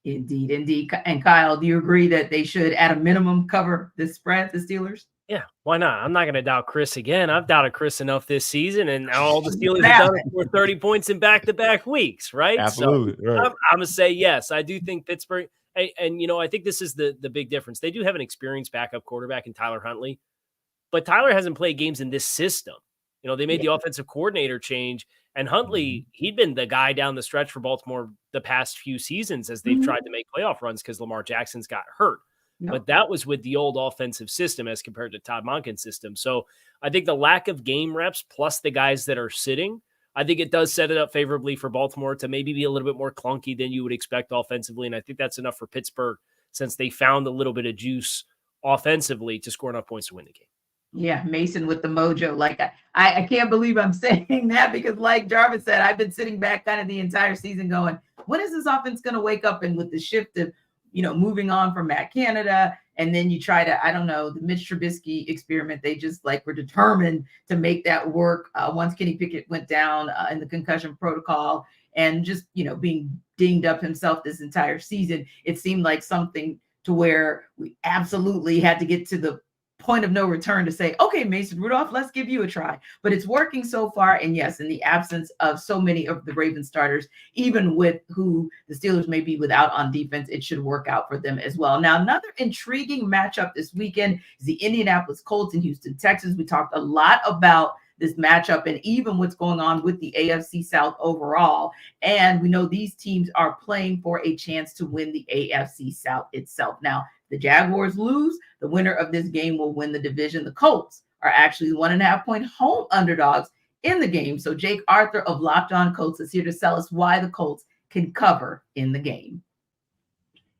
Indeed. And Kyle, do you agree that they should, at a minimum, cover the spread, the Steelers? Yeah, why not? I'm not going to doubt Chris again. I've doubted Chris enough this season, and all the Steelers have done is score 30 points in back-to-back weeks, right? Absolutely. So right. I'm going to say yes. I do think Pittsburgh, and I think this is the big difference. They do have an experienced backup quarterback in Tyler Huntley, but Tyler hasn't played games in this system. They made the offensive coordinator change, and Huntley, he'd been the guy down the stretch for Baltimore the past few seasons as they've tried to make playoff runs because Lamar Jackson's got hurt. No. But that was with the old offensive system as compared to Todd Monken's system. So I think the lack of game reps plus the guys that are sitting, I think it does set it up favorably for Baltimore to maybe be a little bit more clunky than you would expect offensively. And I think that's enough for Pittsburgh since they found a little bit of juice offensively to score enough points to win the game. Yeah, Mason with the mojo. Like, I can't believe I'm saying that because, like Jarvis said, I've been sitting back kind of the entire season going, when is this offense going to wake up? And with the shift of, moving on from Matt Canada, and then you try to, the Mitch Trubisky experiment, they just were determined to make that work once Kenny Pickett went down in the concussion protocol and just, being dinged up himself this entire season. It seemed like something to where we absolutely had to get to the point of no return to say, okay, Mason Rudolph, let's give you a try. But it's working so far. And yes, in the absence of so many of the Ravens starters, even with who the Steelers may be without on defense, it should work out for them as well. Now, another intriguing matchup this weekend is the Indianapolis Colts and Houston Texans. We talked a lot about this matchup and even what's going on with the AFC South overall. And we know these teams are playing for a chance to win the AFC South itself. Now, the Jaguars lose, the winner of this game will win the division. The Colts are actually 1.5-point home underdogs in the game. So Jake Arthur of Locked On Colts is here to tell us why the Colts can cover in the game.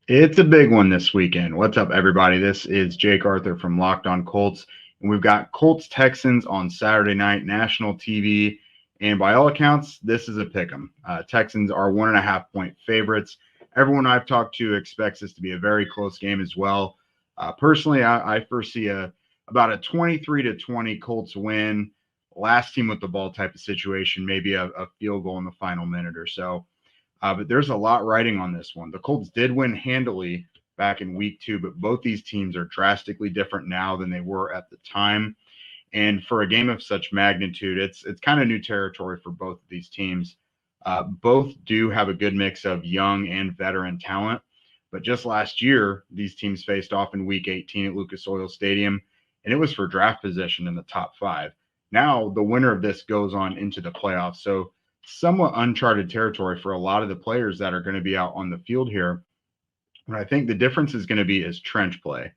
It's a big one this weekend. What's up, everybody? This is Jake Arthur from Locked On Colts. And we've got Colts Texans on Saturday night, national TV. And by all accounts, this is a pick 'em. Texans are 1.5-point favorites. Everyone I've talked to expects this to be a very close game as well. Personally, I foresee about a 23-20 Colts win, last team with the ball type of situation, maybe a field goal in the final minute or so. But there's a lot riding on this one. The Colts did win handily back in week 2, but both these teams are drastically different now than they were at the time. And for a game of such magnitude, it's kind of new territory for both of these teams. Both do have a good mix of young and veteran talent. But just last year, these teams faced off in week 18 at Lucas Oil Stadium, and it was for draft position in the top 5. Now, the winner of this goes on into the playoffs. So somewhat uncharted territory for a lot of the players that are going to be out on the field here. And I think the difference is going to be is trench play.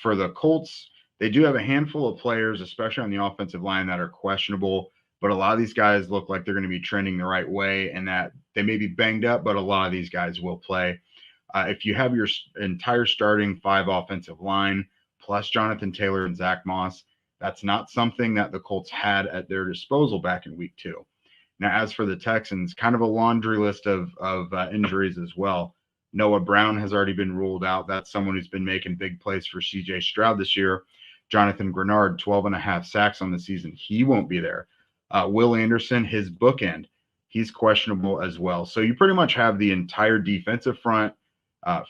For the Colts, they do have a handful of players, especially on the offensive line, that are questionable. But a lot of these guys look like they're going to be trending the right way and that they may be banged up, but a lot of these guys will play. If you have your entire starting 5 offensive line, plus Jonathan Taylor and Zach Moss, that's not something that the Colts had at their disposal back in week 2. Now, as for the Texans, kind of a laundry list of injuries as well. Noah Brown has already been ruled out. That's someone who's been making big plays for CJ Stroud this year. Jonathan Grenard, 12.5 sacks on the season. He won't be there. Will Anderson, his bookend, he's questionable as well. So you pretty much have the entire defensive front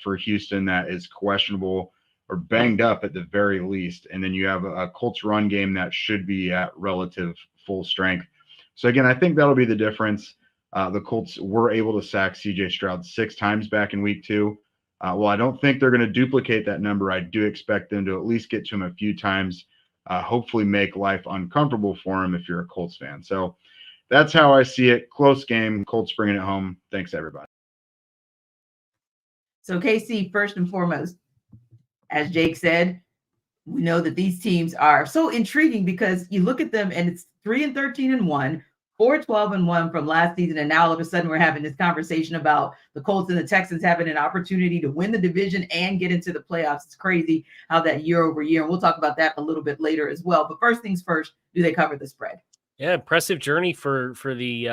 for Houston that is questionable or banged up at the very least. And then you have a Colts run game that should be at relative full strength. So again, I think that'll be the difference. The Colts were able to sack CJ Stroud 6 times back in week 2. Well, I don't think they're going to duplicate that number. I do expect them to at least get to him a few times, hopefully make life uncomfortable for him if you're a Colts fan. So that's how I see it. Close game. Colts bringing it home. Thanks, everybody. So KC, first and foremost, as Jake said, we know that these teams are so intriguing because you look at them and it's 3-13-1, 4-12-1 from last season. And now all of a sudden we're having this conversation about the Colts and the Texans having an opportunity to win the division and get into the playoffs. It's crazy how that year over year, and we'll talk about that a little bit later as well. But first things first, do they cover the spread? Yeah, impressive journey for the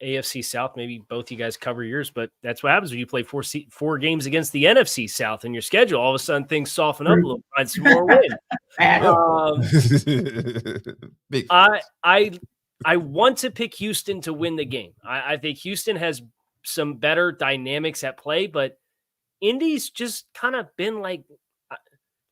AFC South. Maybe both you guys cover yours, but that's what happens when you play four games against the NFC South in your schedule. All of a sudden, things soften up a little, find some more wins. I want to pick Houston to win the game. I think Houston has some better dynamics at play, but Indy's just kind of been like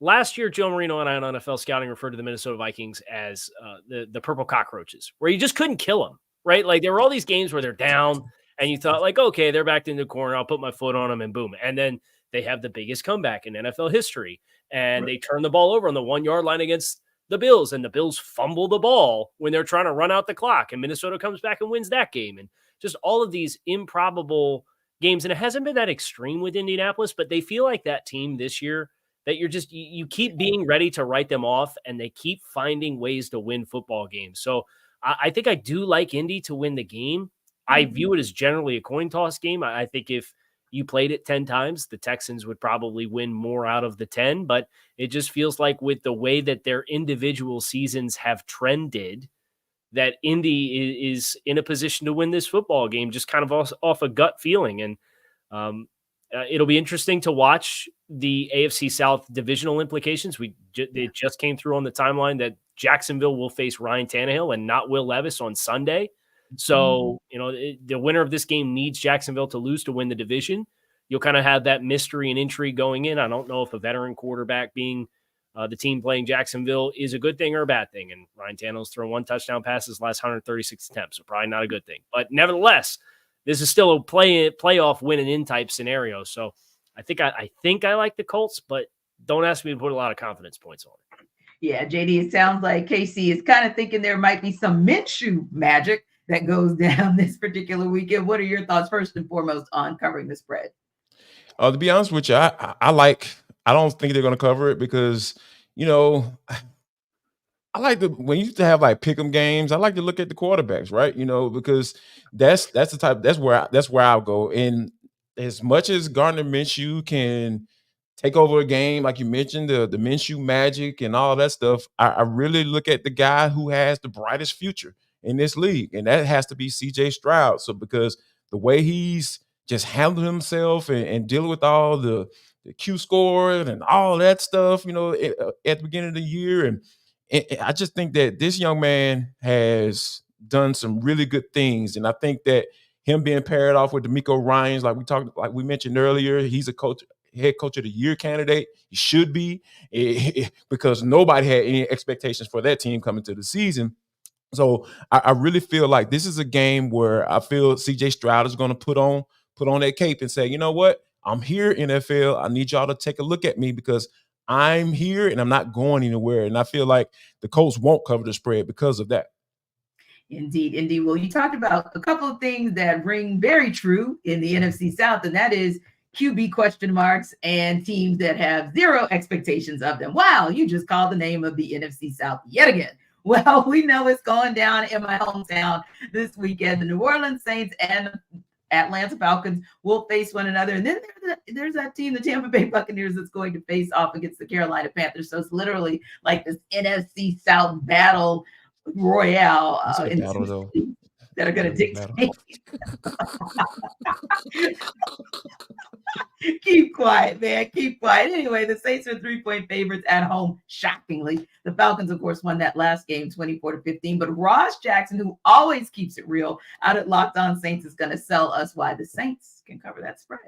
last year. Joe Marino and I on NFL Scouting referred to the Minnesota Vikings as the purple cockroaches, where you just couldn't kill them, right? Like there were all these games where they're down and you thought like, okay, they're backed in the corner. I'll put my foot on them and boom. And then they have the biggest comeback in NFL history and they turn the ball over on the 1 yard line against the Bills, and the Bills fumble the ball when they're trying to run out the clock, and Minnesota comes back and wins that game. And just all of these improbable games. And it hasn't been that extreme with Indianapolis, but they feel like that team this year that you keep being ready to write them off, and they keep finding ways to win football games. So I think I do like Indy to win the game. I view it as generally a coin toss game. I think if you played it 10 times, the Texans would probably win more out of the 10, but it just feels like with the way that their individual seasons have trended, that Indy is in a position to win this football game, just kind of off a gut feeling. And it'll be interesting to watch the AFC South divisional implications. It just came through on the timeline that Jacksonville will face Ryan Tannehill and not Will Levis on Sunday. So, the winner of this game needs Jacksonville to lose to win the division. You'll kind of have that mystery and intrigue going in. I don't know if a veteran quarterback being the team playing Jacksonville is a good thing or a bad thing. And Ryan Tannehill's thrown 1 touchdown pass his last 136 attempts, so probably not a good thing. But nevertheless, this is still a playoff win and in type scenario. So I think I like the Colts, but don't ask me to put a lot of confidence points on it. Yeah, JD, it sounds like KC is kind of thinking there might be some Minshew magic that goes down this particular weekend. What are your thoughts first and foremost on covering the spread? To be honest with you, I don't think they're going to cover it because, I like when you used to have like pick'em games, I like to look at the quarterbacks, right? Because that's the type, that's where I'll go. And as much as Gardner Minshew can take over a game, like you mentioned, the Minshew magic and all that stuff, I really look at the guy who has the brightest future in this league, and that has to be CJ Stroud. So because the way he's just handled himself and dealing with all the Q scores and all that stuff, at the beginning of the year. And I just think that this young man has done some really good things. And I think that him being paired off with D'Amico Ryans, like we mentioned earlier, he's head coach of the year candidate. He should be because nobody had any expectations for that team coming to the season. So I really feel like this is a game where I feel CJ Stroud is going to put on that cape and say, you know what? I'm here, NFL. I need y'all to take a look at me because I'm here and I'm not going anywhere. And I feel like the Colts won't cover the spread because of that. Indeed. Well, you talked about a couple of things that ring very true in the NFC South, and that is QB question marks and teams that have zero expectations of them. Wow, you just called the name of the NFC South yet again. Well, we know it's going down in my hometown this weekend. The New Orleans Saints and Atlanta Falcons will face one another. And then there's that team, the Tampa Bay Buccaneers, that's going to face off against the Carolina Panthers. So it's literally like this NFC South battle royale that are going to dictate. Keep quiet, man. Keep quiet. Anyway, the Saints are 3-point favorites at home, shockingly. The Falcons, of course, won that last game 24-15. But Ross Jackson, who always keeps it real out at Locked On Saints, is going to sell us why the Saints can cover that spread.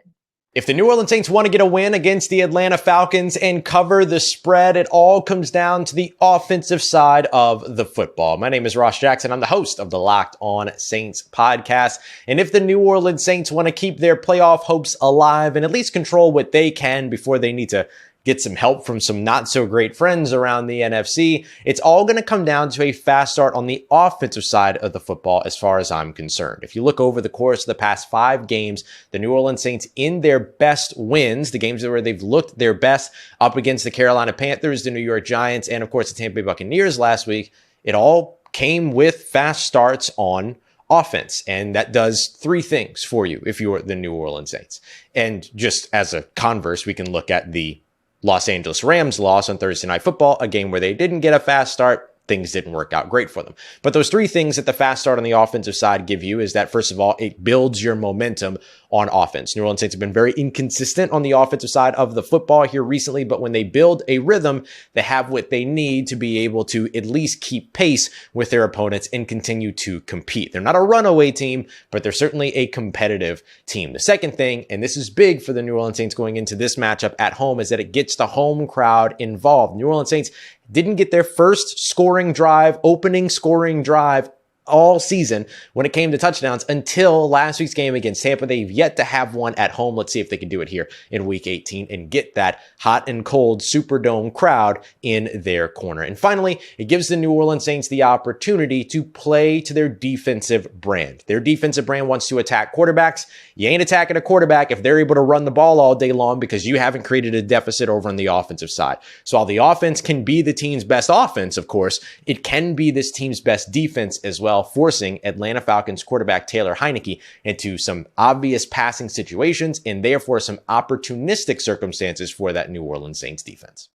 If the New Orleans Saints want to get a win against the Atlanta Falcons and cover the spread, it all comes down to the offensive side of the football. My name is Ross Jackson. I'm the host of the Locked On Saints podcast. And if the New Orleans Saints want to keep their playoff hopes alive and at least control what they can before they need to get some help from some not so great friends around the NFC, it's all going to come down to a fast start on the offensive side of the football as far as I'm concerned. If you look over the course of the past 5 games, the New Orleans Saints in their best wins, the games where they've looked their best up against the Carolina Panthers, the New York Giants, and of course the Tampa Bay Buccaneers last week, it all came with fast starts on offense. And that does 3 things for you if you're the New Orleans Saints. And just as a converse, we can look at the Los Angeles Rams loss on Thursday Night Football, a game where they didn't get a fast start. Things didn't work out great for them. But those 3 things that the fast start on the offensive side give you is that, first of all, it builds your momentum on offense. New Orleans Saints have been very inconsistent on the offensive side of the football here recently, but when they build a rhythm, they have what they need to be able to at least keep pace with their opponents and continue to compete. They're not a runaway team, but they're certainly a competitive team. The second thing, and this is big for the New Orleans Saints going into this matchup at home, is that it gets the home crowd involved. New Orleans Saints didn't get their first opening scoring drive all season when it came to touchdowns until last week's game against Tampa. They've yet to have one at home. Let's see if they can do it here in week 18 and get that hot and cold Superdome crowd in their corner. And finally, it gives the New Orleans Saints the opportunity to play to their defensive brand. Their defensive brand wants to attack quarterbacks. You ain't attacking a quarterback if they're able to run the ball all day long because you haven't created a deficit over on the offensive side. So while the offense can be the team's best offense, of course, it can be this team's best defense as well, forcing Atlanta Falcons quarterback Taylor Heinicke into some obvious passing situations and therefore some opportunistic circumstances for that New Orleans Saints defense.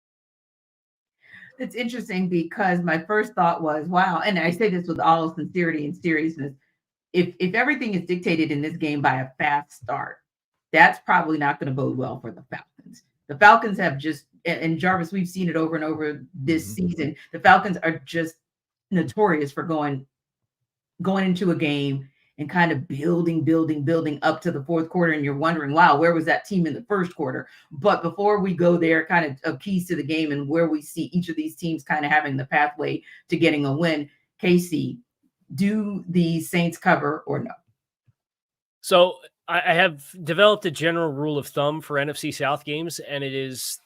It's interesting because my first thought was, wow, and I say this with all sincerity and seriousness, if everything is dictated in this game by a fast start, that's probably not going to bode well for the Falcons. The Falcons have just, and Jarvis, we've seen it over and over this season. The Falcons are just notorious for going into a game and kind of building up to the fourth quarter. And you're wondering, wow, where was that team in the first quarter? But before we go there, kind of keys to the game and where we see each of these teams kind of having the pathway to getting a win. KC, do the Saints cover or no? So I have developed a general rule of thumb for NFC South games, and it is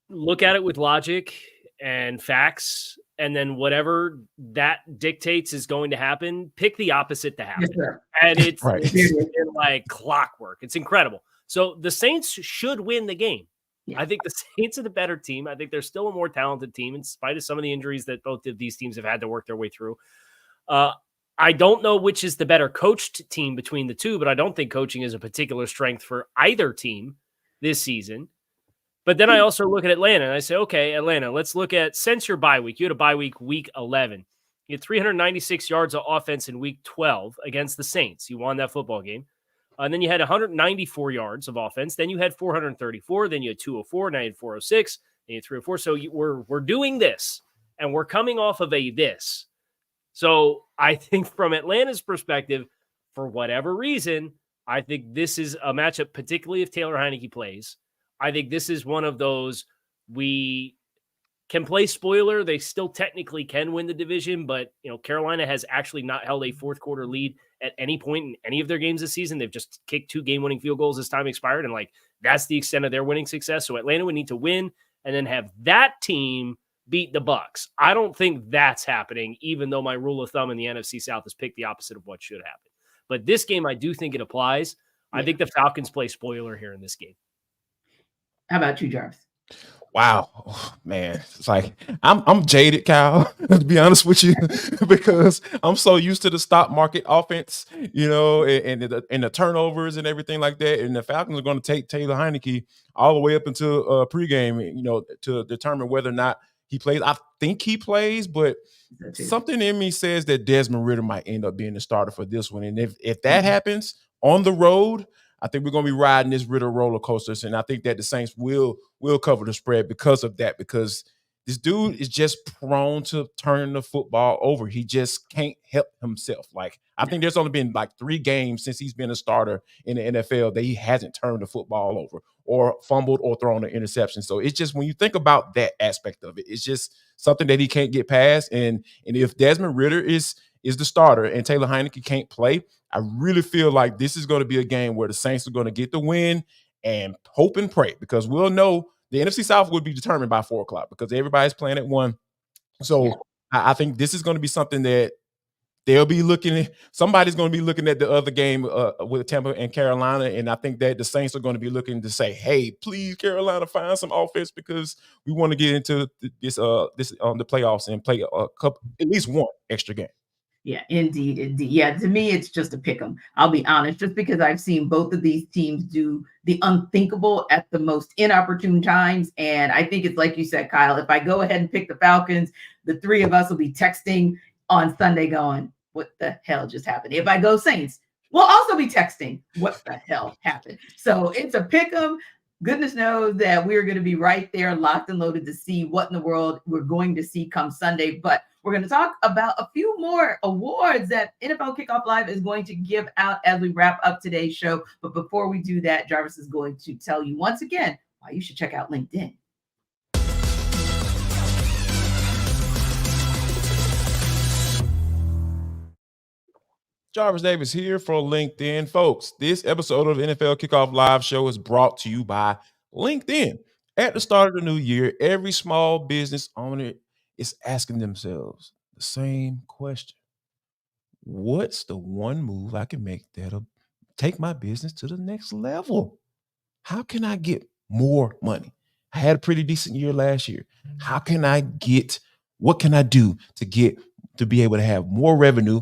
look at it with logic and facts, and then whatever that dictates is going to happen, pick the opposite to happen. Yes, sir. And it's, Right. it's like clockwork. It's incredible. So the Saints should win the game. Yeah. I think the Saints are the better team. I think they're still a more talented team in spite of some of the injuries that both of these teams have had to work their way through. I don't know which is the better coached team between the two, but I don't think coaching is a particular strength for either team this season. But then I also look at Atlanta and I say, okay, Atlanta, let's look at, since your bye week, you had a bye week, week 11. You had 396 yards of offense in week 12 against the Saints. You won that football game. And then you had 194 yards of offense. Then you had 434. Then you had 204. Now you had 406. Then you had 304. So we're doing this, and we're coming off of this. So I think from Atlanta's perspective, for whatever reason, I think this is a matchup, particularly if Taylor Heinicke plays. I think this is one of those, we can play spoiler. They still technically can win the division, but Carolina has actually not held a fourth quarter lead at any point in any of their games this season. They've just kicked 2 game-winning field goals as time expired, and that's the extent of their winning success. So Atlanta would need to win and then have that team beat the Bucs. I don't think that's happening, even though my rule of thumb in the NFC South is pick the opposite of what should happen. But this game, I do think it applies. I think the Falcons play spoiler here in this game. How about you, Jarvis? Wow, man, it's like I'm jaded, Kyle, to be honest with you, because I'm so used to the stock market offense, and the turnovers and everything like that. And the Falcons are going to take Taylor Heinicke all the way up until pregame, to determine whether or not he plays. I think he plays, but something in me says that Desmond Ridder might end up being the starter for this one. And if that happens on the road, I think we're going to be riding this Ritter roller coasters, and I think that the Saints will cover the spread because of that, because this dude is just prone to turning the football over. He just can't help himself. Like, I think there's only been like 3 games since he's been a starter in the NFL that he hasn't turned the football over or fumbled or thrown an interception. So it's just, when you think about that aspect of it, it's just something that he can't get past. And if Desmond Ritter is the starter and Taylor Heineke can't play, I really feel like this is going to be a game where the Saints are going to get the win and hope and pray, because we'll know the NFC South will be determined by 4 o'clock because everybody's playing at 1. So I think this is going to be something that they'll be looking at. Somebody's going to be looking at the other game with Tampa and Carolina, and I think that the Saints are going to be looking to say, "Hey, please, Carolina, find some offense because we want to get into this the playoffs and play at least 1 extra game." Yeah, indeed. Yeah, to me, it's just a pick 'em. I'll be honest, just because I've seen both of these teams do the unthinkable at the most inopportune times. And I think it's like you said, Kyle, if I go ahead and pick the Falcons, the 3 of us will be texting on Sunday going, what the hell just happened? If I go Saints, we'll also be texting, what the hell happened? So it's a pick 'em. Goodness knows that we're going to be right there, locked and loaded to see what in the world we're going to see come Sunday. But we're going to talk about a few more awards that NFL Kickoff Live is going to give out as we wrap up today's show. But before we do that, Jarvis is going to tell you once again why you should check out LinkedIn. Jarvis Davis here for LinkedIn. Folks, this episode of NFL Kickoff Live Show is brought to you by LinkedIn. At the start of the new year, every small business owner is asking themselves the same question. What's the one move I can make that'll take my business to the next level? How can I get more money? I had a pretty decent year last year. What can I do to be able to have more revenue,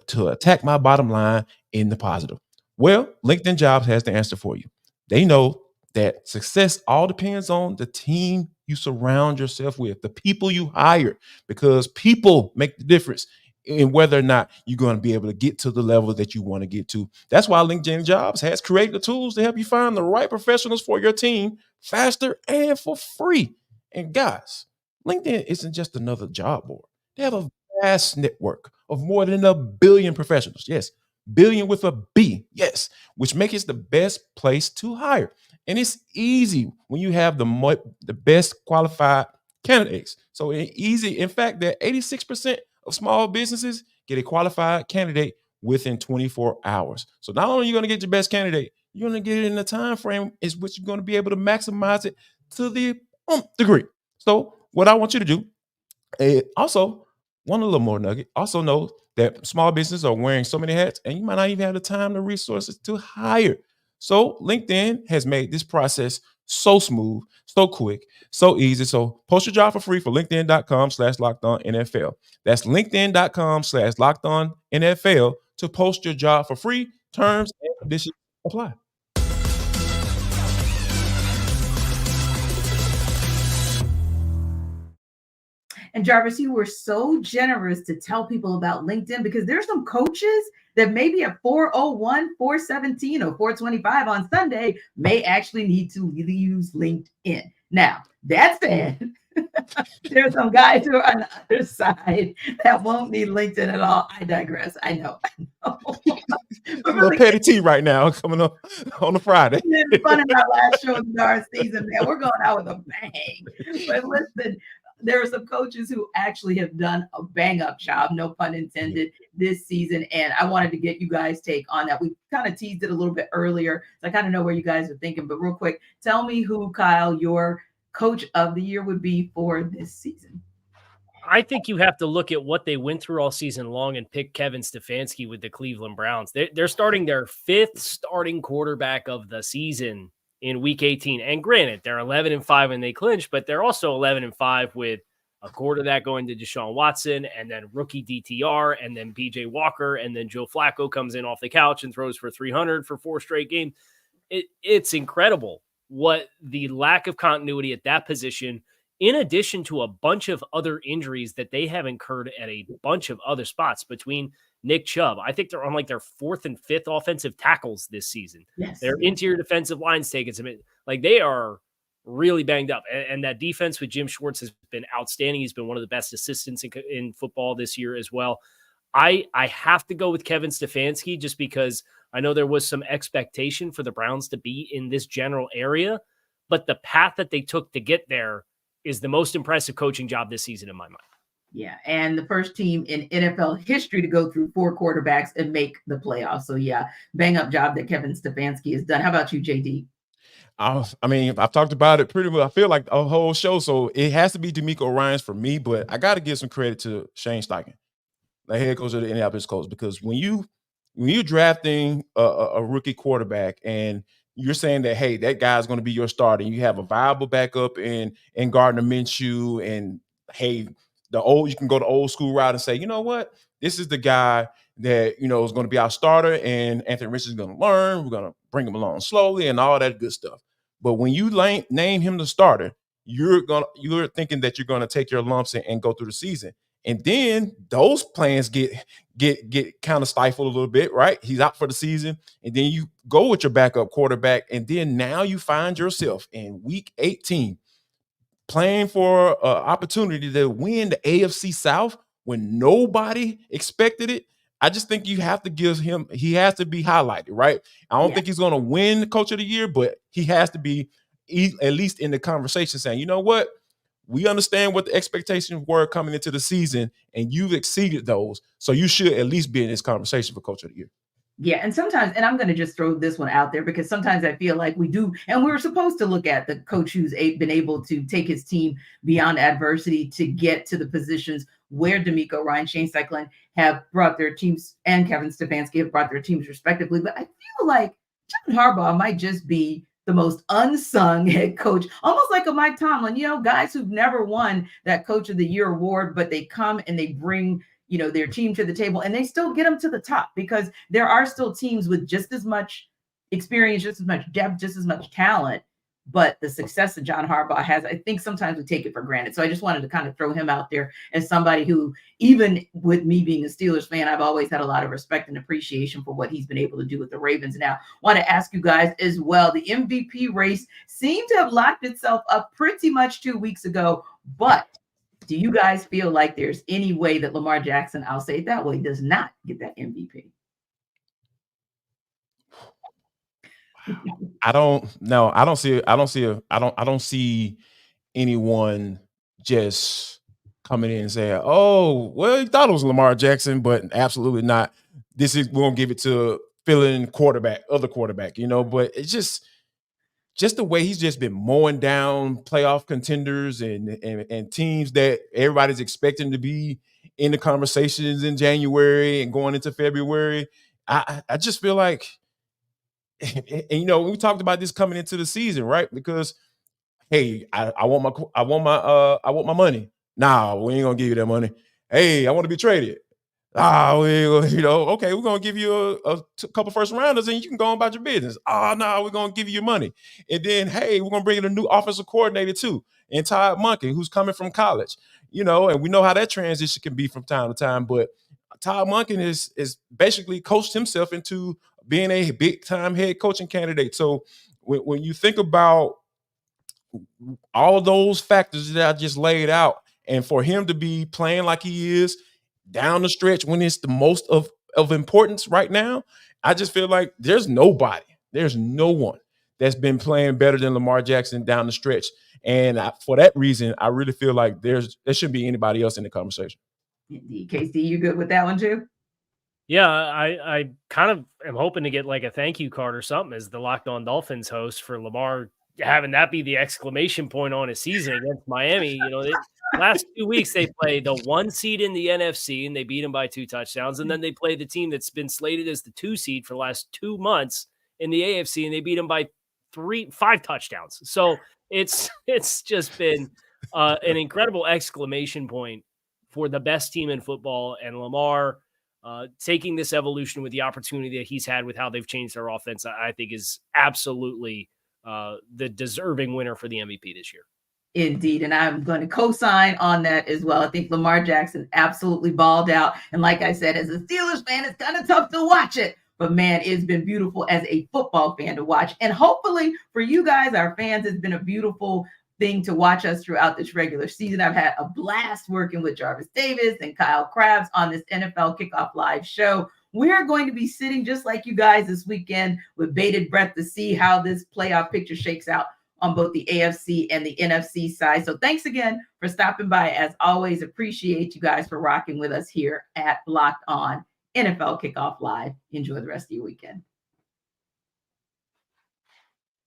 to attack my bottom line in the positive? Well, LinkedIn Jobs has the answer for you. They know that success all depends on the team you surround yourself with, the people you hire, because people make the difference in whether or not you're going to be able to get to the level that you want to get to. That's why LinkedIn Jobs has created the tools to help you find the right professionals for your team faster and for free. And guys, LinkedIn isn't just another job board. They have a vast network of more than 1 billion professionals. Yes, billion with a B. Yes, which makes it the best place to hire. And it's easy when you have the best qualified candidates. So it's easy. In fact, that 86% of small businesses get a qualified candidate within 24 hours. So not only are you going to get your best candidate, you're going to get it in the time frame is which you're going to be able to maximize it to the degree. So what I want you to do, also, one little more nugget, also know that small businesses are wearing so many hats and you might not even have the time, the resources to hire. So LinkedIn has made this process so smooth, so quick, so easy. So post your job for free for LinkedIn.com/LockedOnNFL. That's LinkedIn.com/LockedOnNFL to post your job for free. Terms and conditions apply. And Jarvis, you were so generous to tell people about LinkedIn because there's some coaches that maybe at 4:01, 4:17, or 4:25 on Sunday may actually need to use LinkedIn. Now, that said, there's some guys who are on the other side that won't need LinkedIn at all. I digress. I know. A little petty tea right now coming up on a Friday. It's fun in our last show of the darn season, man. We're going out with a bang. But listen, there are some coaches who actually have done a bang-up job, no pun intended, this season. And I wanted to get you guys' take on that. We kind of teased it a little bit earlier, so I kind of know where you guys are thinking. But real quick, tell me who, Kyle, your coach of the year would be for this season. I think you have to look at what they went through all season long and pick Kevin Stefanski with the Cleveland Browns. They're starting their 5th starting quarterback of the season in week 18. And granted, they're 11-5 and they clinch, but they're also 11-5 with a quarterback going to Deshaun Watson and then rookie DTR and then PJ Walker. And then Joe Flacco comes in off the couch and throws for 300 for 4 straight games. It's incredible what the lack of continuity at that position, in addition to a bunch of other injuries that they have incurred at a bunch of other spots between Nick Chubb. I think they're on like their 4th and 5th offensive tackles this season. Yes. Their interior defensive line's taking some, like they are really banged up. And that defense with Jim Schwartz has been outstanding. He's been one of the best assistants in football this year as well. I have to go with Kevin Stefanski just because I know there was some expectation for the Browns to be in this general area, but the path that they took to get there is the most impressive coaching job this season in my mind. Yeah, and the first team in NFL history to go through 4 quarterbacks and make the playoffs. So yeah, bang up job that Kevin Stefanski has done. How about you, JD? I mean, I've talked about it pretty well. I feel like a whole show, so it has to be D'Amico Ryans for me. But I got to give some credit to Shane Steichen, the head coach of the Indianapolis Colts, because when you're drafting a rookie quarterback and you're saying that, hey, that guy's going to be your starter, and you have a viable backup in Gardner Minshew, and hey, you can go the old school route and say, you know what, this is the guy that is going to be our starter, and Anthony Richardson's going to learn. We're going to bring him along slowly and all that good stuff. But when you name him the starter, you're thinking that you're going to take your lumps and go through the season. And then those plans get kind of stifled a little bit, right? He's out for the season. And then you go with your backup quarterback. And then now you find yourself in week 18 playing for an opportunity to win the AFC South when nobody expected it. I just think you have to he has to be highlighted, right? I don't think he's going to win the Coach of the Year, but he has to be at least in the conversation saying, you know what? We understand what the expectations were coming into the season, and you've exceeded those. So you should at least be in this conversation for Coach of the Year. Yeah, and sometimes, and I'm going to just throw this one out there because sometimes I feel like we do, and we're supposed to look at the coach who's been able to take his team beyond adversity to get to the positions where D'Amico Ryan, Shane Steichen have brought their teams, and Kevin Stefanski have brought their teams respectively. But I feel like John Harbaugh might just be the most unsung head coach, almost like a Mike Tomlin, guys who've never won that Coach of the Year award, but they come and they bring their team to the table, and they still get them to the top because there are still teams with just as much experience, just as much depth, just as much talent. But the success that John Harbaugh has, I think sometimes we take it for granted. So I just wanted to kind of throw him out there as somebody who, even with me being a Steelers fan, I've always had a lot of respect and appreciation for what he's been able to do with the Ravens. Now, I want to ask you guys as well, the MVP race seemed to have locked itself up pretty much 2 weeks ago, but do you guys feel like there's any way that Lamar Jackson, I'll say it that way, does not get that MVP? I don't see anyone just coming in and saying, "Oh, well, he thought it was Lamar Jackson, but absolutely not. We're gonna give it to fill-in other quarterback." But it's just the way he's just been mowing down playoff contenders and teams that everybody's expecting to be in the conversations in January and going into February. I just feel like, and we talked about this coming into the season, right? Because hey, I want my money. Nah, we ain't gonna give you that money. Hey, I want to be traded. Okay, we're gonna give you a couple first rounders and you can go on about your business. No, we're gonna give you your money. And then, hey, we're gonna bring in a new offensive coordinator too, and Todd Monken, who's coming from college. And we know how that transition can be from time to time. But Todd Monken is basically coached himself into being a big time head coaching candidate. So when you think about all of those factors that I just laid out, and for him to be playing like he is down the stretch when it's the most of importance right now, I just feel like there's no one that's been playing better than Lamar Jackson down the stretch. And for that reason, I really feel like there shouldn't be anybody else in the conversation. KC, you good with that one too? Yeah, I kind of am hoping to get like a thank you card or something as the Locked On Dolphins host for Lamar, having that be the exclamation point on his season against Miami. Last 2 weeks, they play the 1 seed in the NFC, and they beat them by 2 touchdowns. And then they play the team that's been slated as the 2 seed for the last 2 months in the AFC, and they beat them by 5 touchdowns. So it's just been an incredible exclamation point for the best team in football. And Lamar taking this evolution with the opportunity that he's had with how they've changed their offense, I think is absolutely the deserving winner for the MVP this year. Indeed. And I'm going to co-sign on that as well. I think Lamar Jackson absolutely balled out. And like I said, as a Steelers fan, it's kind of tough to watch it. But man, it's been beautiful as a football fan to watch. And hopefully for you guys, our fans, it's been a beautiful thing to watch us throughout this regular season. I've had a blast working with Jarvis Davis and Kyle Krabs on this NFL Kickoff Live show. We're going to be sitting just like you guys this weekend with bated breath to see how this playoff picture shakes out on both the AFC and the NFC side. So thanks again for stopping by. As always, appreciate you guys for rocking with us here at Locked On NFL Kickoff Live. Enjoy the rest of your weekend.